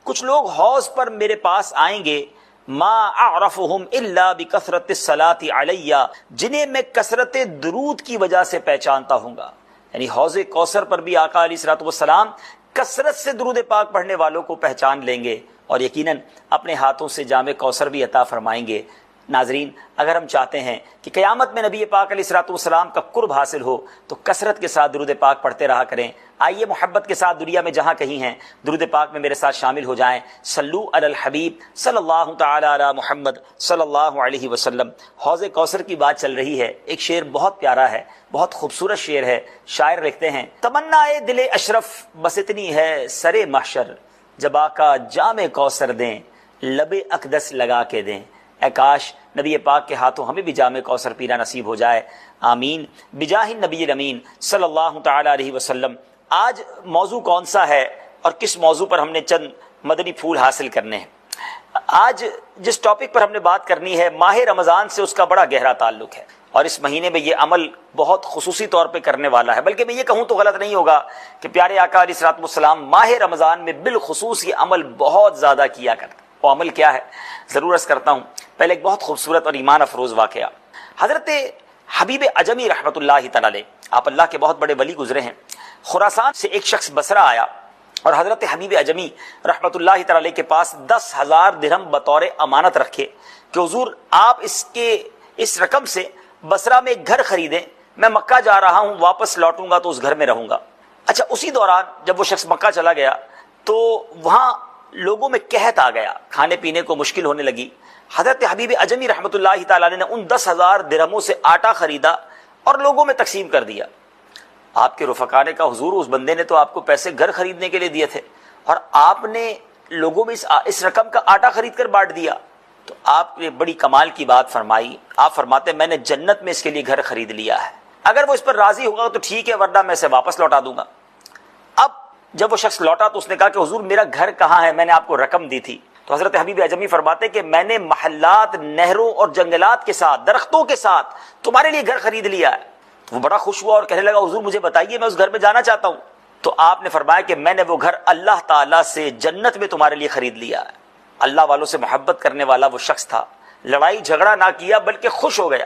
کچھ لوگ حوض پر میرے پاس آئیں گے، ما اعرفهم الا بکثرت الصلاۃ علی، جنہیں میں کثرت درود کی وجہ سے پہچانتا ہوں گا. یعنی حوض کوثر پر بھی آقا علیہ الصلوۃ والسلام کثرت سے درود پاک پڑھنے والوں کو پہچان لیں گے اور یقیناً اپنے ہاتھوں سے جام کوثر بھی عطا فرمائیں گے. ناظرین، اگر ہم چاہتے ہیں کہ قیامت میں نبی پاک علیہ الصلوۃ والسلام کا قرب حاصل ہو تو کثرت کے ساتھ درود پاک پڑھتے رہا کریں. آئیے محبت کے ساتھ دنیا میں جہاں کہیں ہیں درود پاک میں میرے ساتھ شامل ہو جائیں. صلو علی الحبیب صلی اللہ تعالی علی محمد صلی اللہ علیہ وسلم. حوض کوثر کی بات چل رہی ہے. ایک شعر بہت پیارا ہے، بہت خوبصورت شعر ہے. شاعر لکھتے ہیں، تمنا دل اشرف بس اتنی ہے سرے محشر، جب آقا جام کوثر دیں لب اقدس لگا کے دیں. اے کاش نبی پاک کے ہاتھوں ہمیں بھی جام کوثر پینا نصیب ہو جائے. آمین بجاہ النبی الامین صلی اللہ تعالی علیہ وسلم. آج موضوع کون سا ہے اور کس موضوع پر ہم نے چند مدنی پھول حاصل کرنے ہیں؟ آج جس ٹاپک پر ہم نے بات کرنی ہے ماہ رمضان سے اس کا بڑا گہرا تعلق ہے اور اس مہینے میں یہ عمل بہت خصوصی طور پہ کرنے والا ہے. بلکہ میں یہ کہوں تو غلط نہیں ہوگا کہ پیارے آقا علیہ الصلوۃ والسلام ماہ رمضان میں بالخصوص یہ عمل بہت زیادہ کیا کرتے. وہ عمل کیا ہے ضرور عرض کرتا ہوں. پہلے ایک بہت خوبصورت اور ایمان افروز واقعہ. حضرت حبیب عجمی رحمۃ اللہ تعالی علیہ، آپ اللہ کے بہت بڑے ولی گزرے ہیں. خراسان سے ایک شخص بصرہ آیا اور حضرت حبیب عجمی رحمۃ اللہ تعالی علیہ کے پاس 10,000 درہم بطور امانت رکھے کہ حضور آپ اس رقم سے بصرہ میں ایک گھر خریدیں، میں مکہ جا رہا ہوں، واپس لوٹوں گا تو اس گھر میں رہوں گا. اچھا، اسی دوران جب وہ شخص مکہ چلا گیا تو وہاں لوگوں میں قحط آ گیا، کھانے پینے کو مشکل ہونے لگی. حضرت حبیب عجمی رحمۃ اللہ تعالی علیہ نے ان 10,000 درہموں سے آٹا خریدا اور لوگوں میں تقسیم کر دیا. آپ کے رفقا نے کہا حضور اس بندے نے تو آپ کو پیسے گھر خریدنے کے لیے دیے تھے اور آپ نے لوگوں میں اس رقم کا آٹا خرید کر بانٹ دیا. تو آپ نے بڑی کمال کی بات فرمائی. آپ فرماتے میں نے جنت میں اس کے لیے گھر خرید لیا ہے، اگر وہ اس پر راضی ہوگا تو ٹھیک ہے ورنہ میں اسے واپس لوٹا دوں گا. اب جب وہ شخص لوٹا تو اس نے کہا کہ حضور میرا گھر کہاں ہے، میں نے آپ کو رقم دی تھی. تو حضرت حبیب عجمی فرماتے کہ میں نے محلات، نہروں اور جنگلات کے ساتھ، درختوں کے ساتھ تمہارے لیے گھر خرید لیا ہے. تو وہ بڑا خوش ہوا اور کہنے لگا حضور مجھے بتائیے میں اس گھر میں جانا چاہتا ہوں. تو آپ نے فرمایا کہ میں نے وہ گھر اللہ تعالیٰ سے جنت میں تمہارے لیے خرید لیا ہے. اللہ والوں سے محبت کرنے والا وہ شخص تھا، لڑائی جھگڑا نہ کیا بلکہ خوش ہو گیا.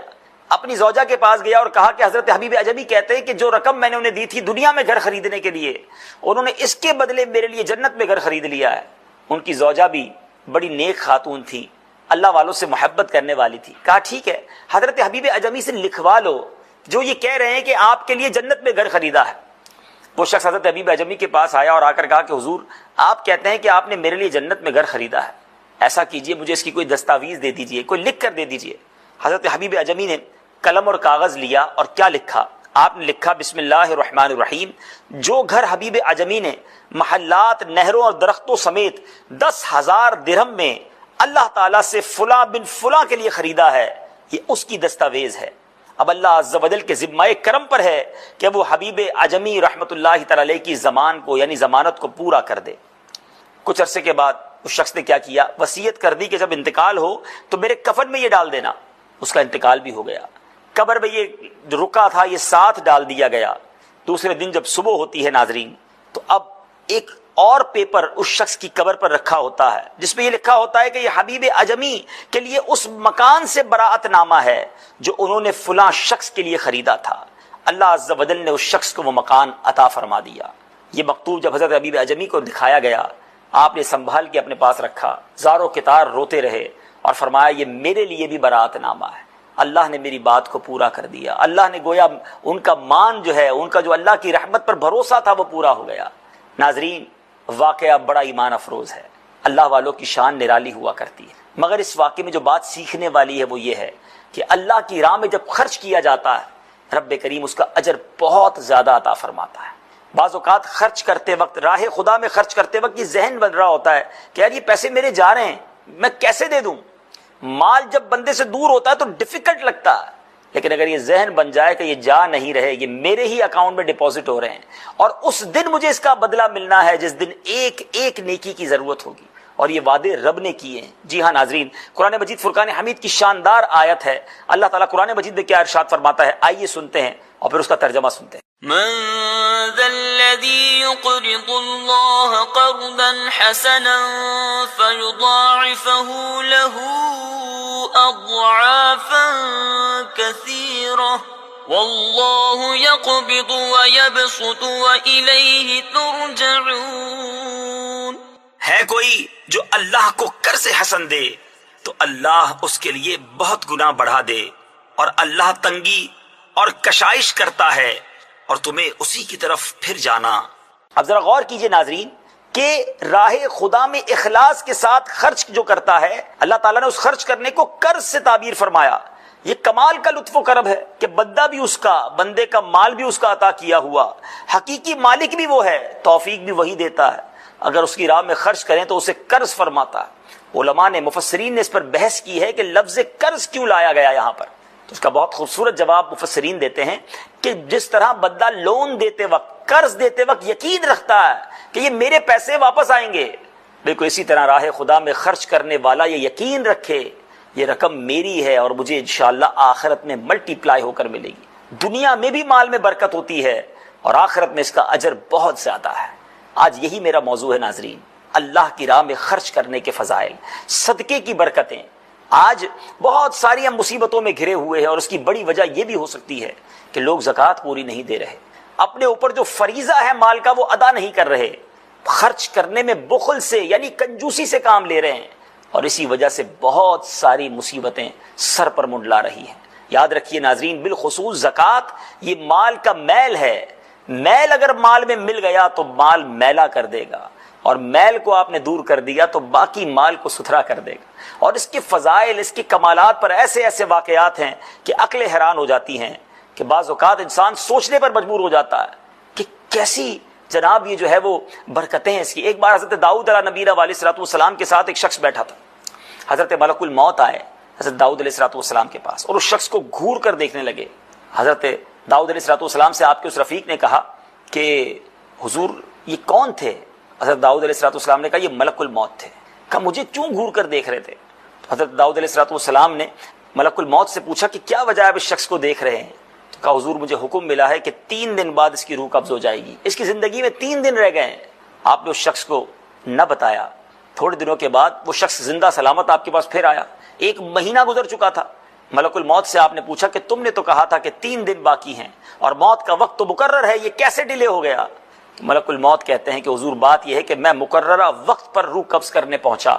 اپنی زوجہ کے پاس گیا اور کہا کہ حضرت حبیب عجمی کہتے ہیں کہ جو رقم میں نے انہیں دی تھی دنیا میں گھر خریدنے کے لیے، انہوں نے اس کے بدلے میرے لیے جنت میں گھر خرید لیا ہے. ان کی زوجہ بھی بڑی نیک خاتون تھی، اللہ والوں سے محبت کرنے والی تھی. کہا ٹھیک ہے حضرت حبیب عجمی سے لکھوا لو جو یہ کہہ رہے ہیں کہ آپ کے لیے جنت میں گھر خریدا ہے. وہ شخص حضرت حبیب عجمی کے پاس آیا اور آ کر کہا کہ حضور آپ کہتے ہیں کہ آپ نے میرے لیے جنت میں گھر خریدا ہے، ایسا کیجئے مجھے اس کی کوئی دستاویز دے دیجئے، کوئی لکھ کر دے دیجئے. حضرت حبیب عجمی نے قلم اور کاغذ لیا اور کیا لکھا آپ نے لکھا بسم اللہ الرحمن الرحیم، جو گھر حبیب اعجمی نے محلات، نہروں اور درختوں سمیت 10,000 درہم میں اللہ تعالیٰ سے فلاں بن فلاں کے لیے خریدا ہے، یہ اس کی دستاویز ہے۔ اب اللہ عز و جل کے ذمہ کرم پر ہے کہ وہ حبیب اعجمی رحمۃ اللہ تعالی علیہ کی زمان کو یعنی ضمانت کو پورا کر دے۔ کچھ عرصے کے بعد اس شخص نے کیا کیا، وصیت کر دی کہ جب انتقال ہو تو میرے کفن میں یہ ڈال دینا۔ اس کا انتقال بھی ہو گیا، قبر میں یہ جو رکا تھا یہ ساتھ ڈال دیا گیا۔ دوسرے دن جب صبح ہوتی ہے ناظرین، تو اب ایک اور پیپر اس شخص کی قبر پر رکھا ہوتا ہے جس میں یہ لکھا ہوتا ہے کہ یہ حبیب اعجمی کے لیے اس مکان سے براءت نامہ ہے جو انہوں نے فلاں شخص کے لیے خریدا تھا۔ اللہ عز و جل نے اس شخص کو وہ مکان عطا فرما دیا۔ یہ مکتوب جب حضرت حبیب اعجمی کو دکھایا گیا، آپ نے سنبھال کے اپنے پاس رکھا، زاروں کتار روتے رہے اور فرمایا یہ میرے لیے بھی براءت نامہ ہے، اللہ نے میری بات کو پورا کر دیا۔ اللہ نے گویا ان کا مان جو ہے، ان کا جو اللہ کی رحمت پر بھروسہ تھا وہ پورا ہو گیا۔ ناظرین، واقعہ بڑا ایمان افروز ہے، اللہ والوں کی شان نرالی ہوا کرتی ہے، مگر اس واقعے میں جو بات سیکھنے والی ہے وہ یہ ہے کہ اللہ کی راہ میں جب خرچ کیا جاتا ہے رب کریم اس کا اجر بہت زیادہ عطا فرماتا ہے۔ بعض اوقات خرچ کرتے وقت، راہ خدا میں خرچ کرتے وقت یہ ذہن بن رہا ہوتا ہے کہ یار یہ پیسے میرے جا رہے ہیں، میں کیسے دے دوں؟ مال جب بندے سے دور ہوتا ہے تو ڈیفیکلٹ لگتا ہے، لیکن اگر یہ ذہن بن جائے کہ یہ جا نہیں رہے، یہ میرے ہی اکاؤنٹ میں ڈپازٹ ہو رہے ہیں اور اس دن مجھے اس کا بدلہ ملنا ہے جس دن ایک ایک نیکی کی ضرورت ہوگی، اور یہ وعدے رب نے کیے ہیں۔ جی ہاں ناظرین، قرآن مجید فرقان حمید کی شاندار آیت ہے۔ اللہ تعالیٰ قرآن مجید میں کیا ارشاد فرماتا ہے، آئیے سنتے ہیں اور پھر اس کا ترجمہ سنتے ہیں۔ من ذا الذي يقرض الله قرضا حسنا فيضاعفه له أضعافا كثيرة والله يقبض ويبسط وإليه ترجعون۔ ہے کوئی جو اللہ کو قرض حسن دے تو اللہ اس کے لیے بہت گنا بڑھا دے، اور اللہ تنگی اور کشائش کرتا ہے اور تمہیں اسی کی طرف پھر جانا۔ اب ذرا غور کیجئے ناظرین کہ راہ خدا میں اخلاص کے ساتھ خرچ جو کرتا ہے، اللہ تعالیٰ نے اس خرچ کرنے کو قرض سے تعبیر فرمایا۔ یہ کمال کا لطف و کرم ہے کہ بندہ بھی اس کا، بندے کا مال بھی اس کا عطا کیا ہوا، حقیقی مالک بھی وہ ہے، توفیق بھی وہی دیتا ہے۔ اگر اس کی راہ میں خرچ کریں تو اسے قرض فرماتا ہے۔ علماء نے، مفسرین نے اس پر بحث کی ہے کہ لفظ قرض کیوں لایا گیا یہاں پر، تو اس کا بہت خوبصورت جواب مفسرین دیتے ہیں کہ جس طرح بندہ لون دیتے وقت، قرض دیتے وقت یقین رکھتا ہے کہ یہ میرے پیسے واپس آئیں گے، بالکل اسی طرح راہ خدا میں خرچ کرنے والا یہ یقین رکھے یہ رقم میری ہے اور مجھے انشاءاللہ آخرت میں ملٹی پلائی ہو کر ملے گی۔ دنیا میں بھی مال میں برکت ہوتی ہے اور آخرت میں اس کا اجر بہت زیادہ ہے۔ آج یہی میرا موضوع ہے ناظرین، اللہ کی راہ میں خرچ کرنے کے فضائل، صدقے کی برکتیں۔ آج بہت ساری ہم مصیبتوں میں گھرے ہوئے ہیں اور اس کی بڑی وجہ یہ بھی ہو سکتی ہے کہ لوگ زکوٰۃ پوری نہیں دے رہے، اپنے اوپر جو فریضہ ہے مال کا وہ ادا نہیں کر رہے، خرچ کرنے میں بخل سے یعنی کنجوسی سے کام لے رہے ہیں، اور اسی وجہ سے بہت ساری مصیبتیں سر پر منڈلا رہی ہیں۔ یاد رکھیے ناظرین، بالخصوص زکوٰۃ یہ مال کا میل ہے، میل اگر مال میں مل گیا تو مال میلا کر دے گا، اور میل کو آپ نے دور کر دیا تو باقی مال کو ستھرا کر دے گا۔ اور اس کے فضائل، اس کے کمالات پر ایسے ایسے واقعات ہیں کہ عقلیں حیران ہو جاتی ہیں کہ بعض اوقات انسان سوچنے پر مجبور ہو جاتا ہے کہ کیسی جناب یہ جو ہے وہ برکتیں ہیں اس کی۔ ایک بار حضرت داؤد علیہ نبینا علیہ الصلوۃ والسلام کے ساتھ ایک شخص بیٹھا تھا، حضرت ملک الموت آئے حضرت داؤد علیہ الصلوۃ والسلام کے پاس اور اس شخص کو گھور کر دیکھنے لگے۔ حضرت داؤد علیہ الصلوۃ والسلام سے آپ کے اس رفیق نے کہا کہ حضور یہ کون تھے؟ حضرت داؤد علیہ الصلوۃ والسلام نے کہا یہ ملک الموت تھے۔ کہا مجھے کیوں گھور کر دیکھ رہے تھے؟ تو حضرت داؤد علیہ الصلوۃ والسلام نے ملک الموت سے پوچھا کہ کیا وجہ ہے آپ اس شخص کو دیکھ رہے ہیں؟ تو کہا حضور مجھے حکم ملا ہے کہ 3 دن بعد اس کی روح قبض ہو جائے گی، اس کی زندگی میں 3 دن رہ گئے ہیں۔ آپ نے اس شخص کو نہ بتایا، تھوڑے دنوں کے بعد وہ شخص زندہ سلامت آپ کے پاس پھر آیا، 1 مہینہ گزر چکا تھا۔ ملک الموت سے آپ نے پوچھا کہ تم نے تو کہا تھا کہ 3 دن باقی ہیں اور موت کا وقت تو مقرر ہے، یہ کیسے ڈیلے ہو گیا؟ ملک الموت کہتے ہیں کہ حضور بات یہ ہے کہ میں مقررہ وقت پر روح قبض کرنے پہنچا،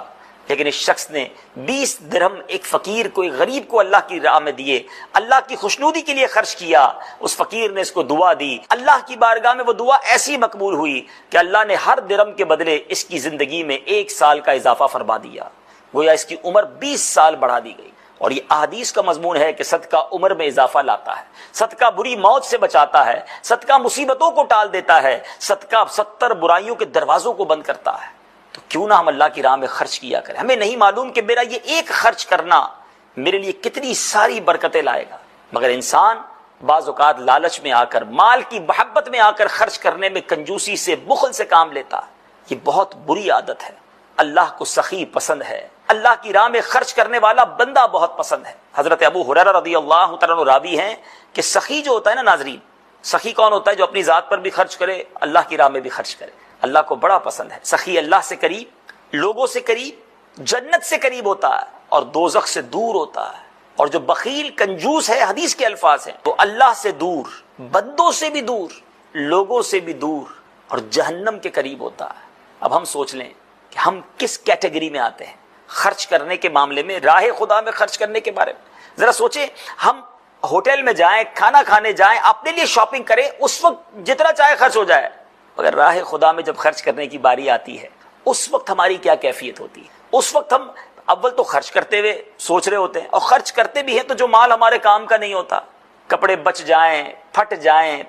لیکن اس شخص نے 20 درہم ایک فقیر کو، ایک غریب کو اللہ کی راہ میں دیے، اللہ کی خوشنودی کے لیے خرچ کیا۔ اس فقیر نے اس کو دعا دی، اللہ کی بارگاہ میں وہ دعا ایسی مقبول ہوئی کہ اللہ نے ہر درہم کے بدلے اس کی زندگی میں 1 سال کا اضافہ فرما دیا، گویا اس کی عمر 20 سال بڑھا دی گئی۔ اور یہ احادیث کا مضمون ہے کہ صدقہ عمر میں اضافہ لاتا ہے، صدقہ بری موت سے بچاتا ہے، صدقہ مصیبتوں کو ٹال دیتا ہے، صدقہ 70 برائیوں کے دروازوں کو بند کرتا ہے۔ تو کیوں نہ ہم اللہ کی راہ میں خرچ کیا کریں؟ ہمیں نہیں معلوم کہ میرا یہ ایک خرچ کرنا میرے لیے کتنی ساری برکتیں لائے گا، مگر انسان بعض اوقات لالچ میں آ کر، مال کی محبت میں آ کر خرچ کرنے میں کنجوسی سے، بخل سے کام لیتا ہے۔ یہ بہت بری عادت ہے۔ اللہ کو سخی پسند ہے، اللہ کی راہ میں خرچ کرنے والا بندہ بہت پسند ہے۔ حضرت ابو ہریرہ رضی اللہ تعالیٰ عنہ راوی ہیں کہ سخی جو ہوتا ہے نا ناظرین، سخی کون ہوتا ہے؟ جو اپنی ذات پر بھی خرچ کرے، اللہ کی راہ میں بھی خرچ کرے۔ اللہ کو بڑا پسند ہے سخی، اللہ سے قریب، لوگوں سے قریب، جنت سے قریب ہوتا ہے اور دوزخ سے دور ہوتا ہے۔ اور جو بخیل کنجوس ہے، حدیث کے الفاظ ہیں، وہ اللہ سے دور، بندوں سے بھی دور، لوگوں سے بھی دور اور جہنم کے قریب ہوتا ہے۔ اب ہم سوچ لیں کہ ہم کس کیٹیگری میں آتے ہیں خرچ کرنے کے معاملے میں، راہ خدا میں خرچ کرنے کے بارے میں ذرا سوچیں۔ ہم ہوٹل میں جائیں، کھانا کھانے جائیں، اپنے لیے شاپنگ کریں، اس وقت جتنا چاہے خرچ ہو جائے، مگر راہ خدا میں جب خرچ کرنے کی باری آتی ہے، اس وقت ہماری کیا کیفیت ہوتی ہے؟ اس وقت ہم اول تو خرچ کرتے ہوئے سوچ رہے ہوتے ہیں، اور خرچ کرتے بھی ہیں تو جو مال ہمارے کام کا نہیں ہوتا، کپڑے بچ جائیں، پھٹ جائیں،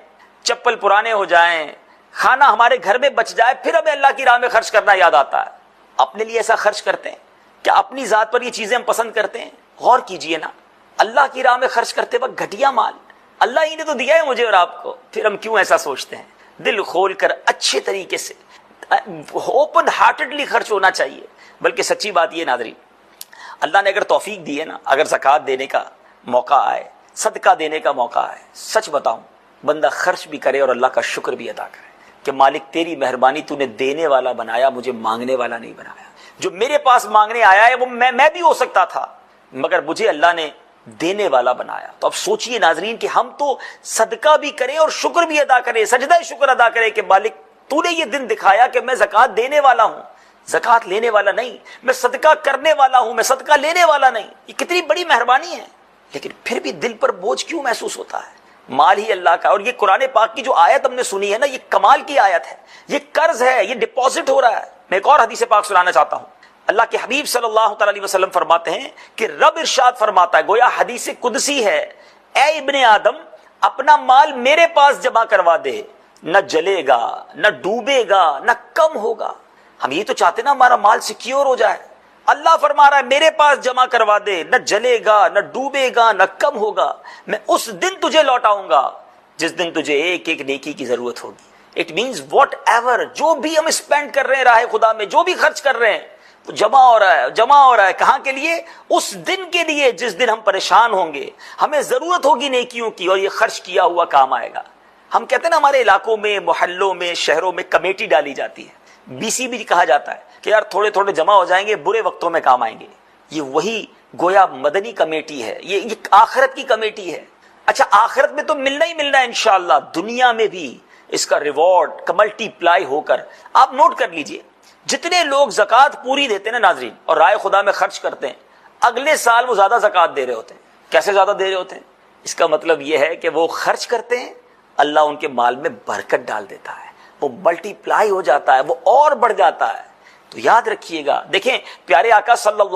چپل پرانے ہو جائیں، کھانا ہمارے گھر میں بچ جائے، پھر ہمیں اللہ کی راہ میں خرچ کرنا یاد آتا ہے۔ اپنے لیے ایسا خرچ کرتے ہیں کیا؟ اپنی ذات پر یہ چیزیں ہم پسند کرتے ہیں؟ غور کیجئے نا، اللہ کی راہ میں خرچ کرتے وقت گھٹیا مال، اللہ ہی نے تو دیا ہے مجھے اور آپ کو، پھر ہم کیوں ایسا سوچتے ہیں؟ دل کھول کر اچھے طریقے سے اوپن ہارٹڈلی خرچ ہونا چاہیے۔ بلکہ سچی بات یہ ناظرین، اللہ نے اگر توفیق دی ہے نا، اگر زکوٰۃ دینے کا موقع آئے، صدقہ دینے کا موقع آئے، سچ بتاؤں بندہ خرچ بھی کرے اور اللہ کا شکر بھی ادا کرے کہ مالک تیری مہربانی، تو نے دینے والا بنایا، مجھے مانگنے والا نہیں بنایا۔ جو میرے پاس مانگنے آیا ہے وہ میں بھی ہو سکتا تھا، مگر مجھے اللہ نے دینے والا بنایا۔ تو اب سوچئے ناظرین کہ ہم تو صدقہ بھی کریں اور شکر بھی ادا کریں، سجدہ شکر ادا کریں کہ مالک تو نے یہ دن دکھایا کہ میں زکوٰۃ دینے والا ہوں، زکوٰۃ لینے والا نہیں، میں صدقہ کرنے والا ہوں، میں صدقہ لینے والا نہیں۔ یہ کتنی بڑی مہربانی ہے، لیکن پھر بھی دل پر بوجھ کیوں محسوس ہوتا ہے؟ مال ہی اللہ کا۔ اور یہ قرآن پاک کی جو آیت ہم نے سنی ہے نا، یہ کمال کی آیت ہے، یہ قرض ہے، یہ ڈپازٹ ہو رہا ہے۔ میں ایک اور حدیث پاک سنانا چاہتا ہوں۔ اللہ کے حبیب صلی اللہ تعالی علیہ وسلم فرماتے ہیں کہ رب ارشاد فرماتا ہے، گویا حدیث قدسی ہے، اے ابن آدم اپنا مال میرے پاس جمع کروا دے، نہ جلے گا، نہ ڈوبے گا، نہ کم ہوگا۔ ہم یہ تو چاہتے نا ہمارا مال سیکیور ہو جائے، اللہ فرما رہا ہے میرے پاس جمع کروا دے، نہ جلے گا، نہ ڈوبے گا، نہ کم ہوگا، میں اس دن تجھے لوٹاؤں گا جس دن تجھے ایک ایک نیکی کی ضرورت ہوگی۔ اٹ مینز واٹ ایور، جو بھی ہم اسپینڈ کر رہے ہیں راہ خدا میں، جو بھی خرچ کر رہے ہیں، وہ جمع ہو رہا ہے کہاں کے لیے؟ اس دن کے لیے جس دن ہم پریشان ہوں گے، ہمیں ضرورت ہوگی نیکیوں کی، اور یہ خرچ کیا ہوا کام آئے گا۔ ہم کہتے ہیں نا ہمارے علاقوں میں، محلوں میں، شہروں میں کمیٹی ڈالی جاتی ہے، BC بھی کہا جاتا ہے کہ یار تھوڑے تھوڑے جمع ہو جائیں گے، برے وقتوں میں کام آئیں گے۔ یہ وہی گویا مدنی کمیٹی ہے، یہ آخرت کی کمیٹی ہے۔ اچھا آخرت میں تو ملنا ہی ملنا ہے انشاءاللہ، دنیا میں بھی اس کا ریوارڈ ملٹی پلائی ہو کر، آپ نوٹ کر لیجئے، جتنے لوگ زکوٰۃ پوری دیتے ہیں نا ناظرین اور رائے خدا میں خرچ کرتے ہیں، اگلے سال وہ زیادہ زکوٰۃ دے رہے ہوتے ہیں۔ کیسے زیادہ دے رہے ہوتے ہیں؟ اس کا مطلب یہ ہے کہ وہ خرچ کرتے ہیں، اللہ ان کے مال میں برکت ڈال دیتا ہے، وہ ملٹی پلائی ہو جاتا ہے، وہ اور بڑھ جاتا ہے۔ تو یاد رکھیے گا، دیکھیں پیارے آقا صلی اللہ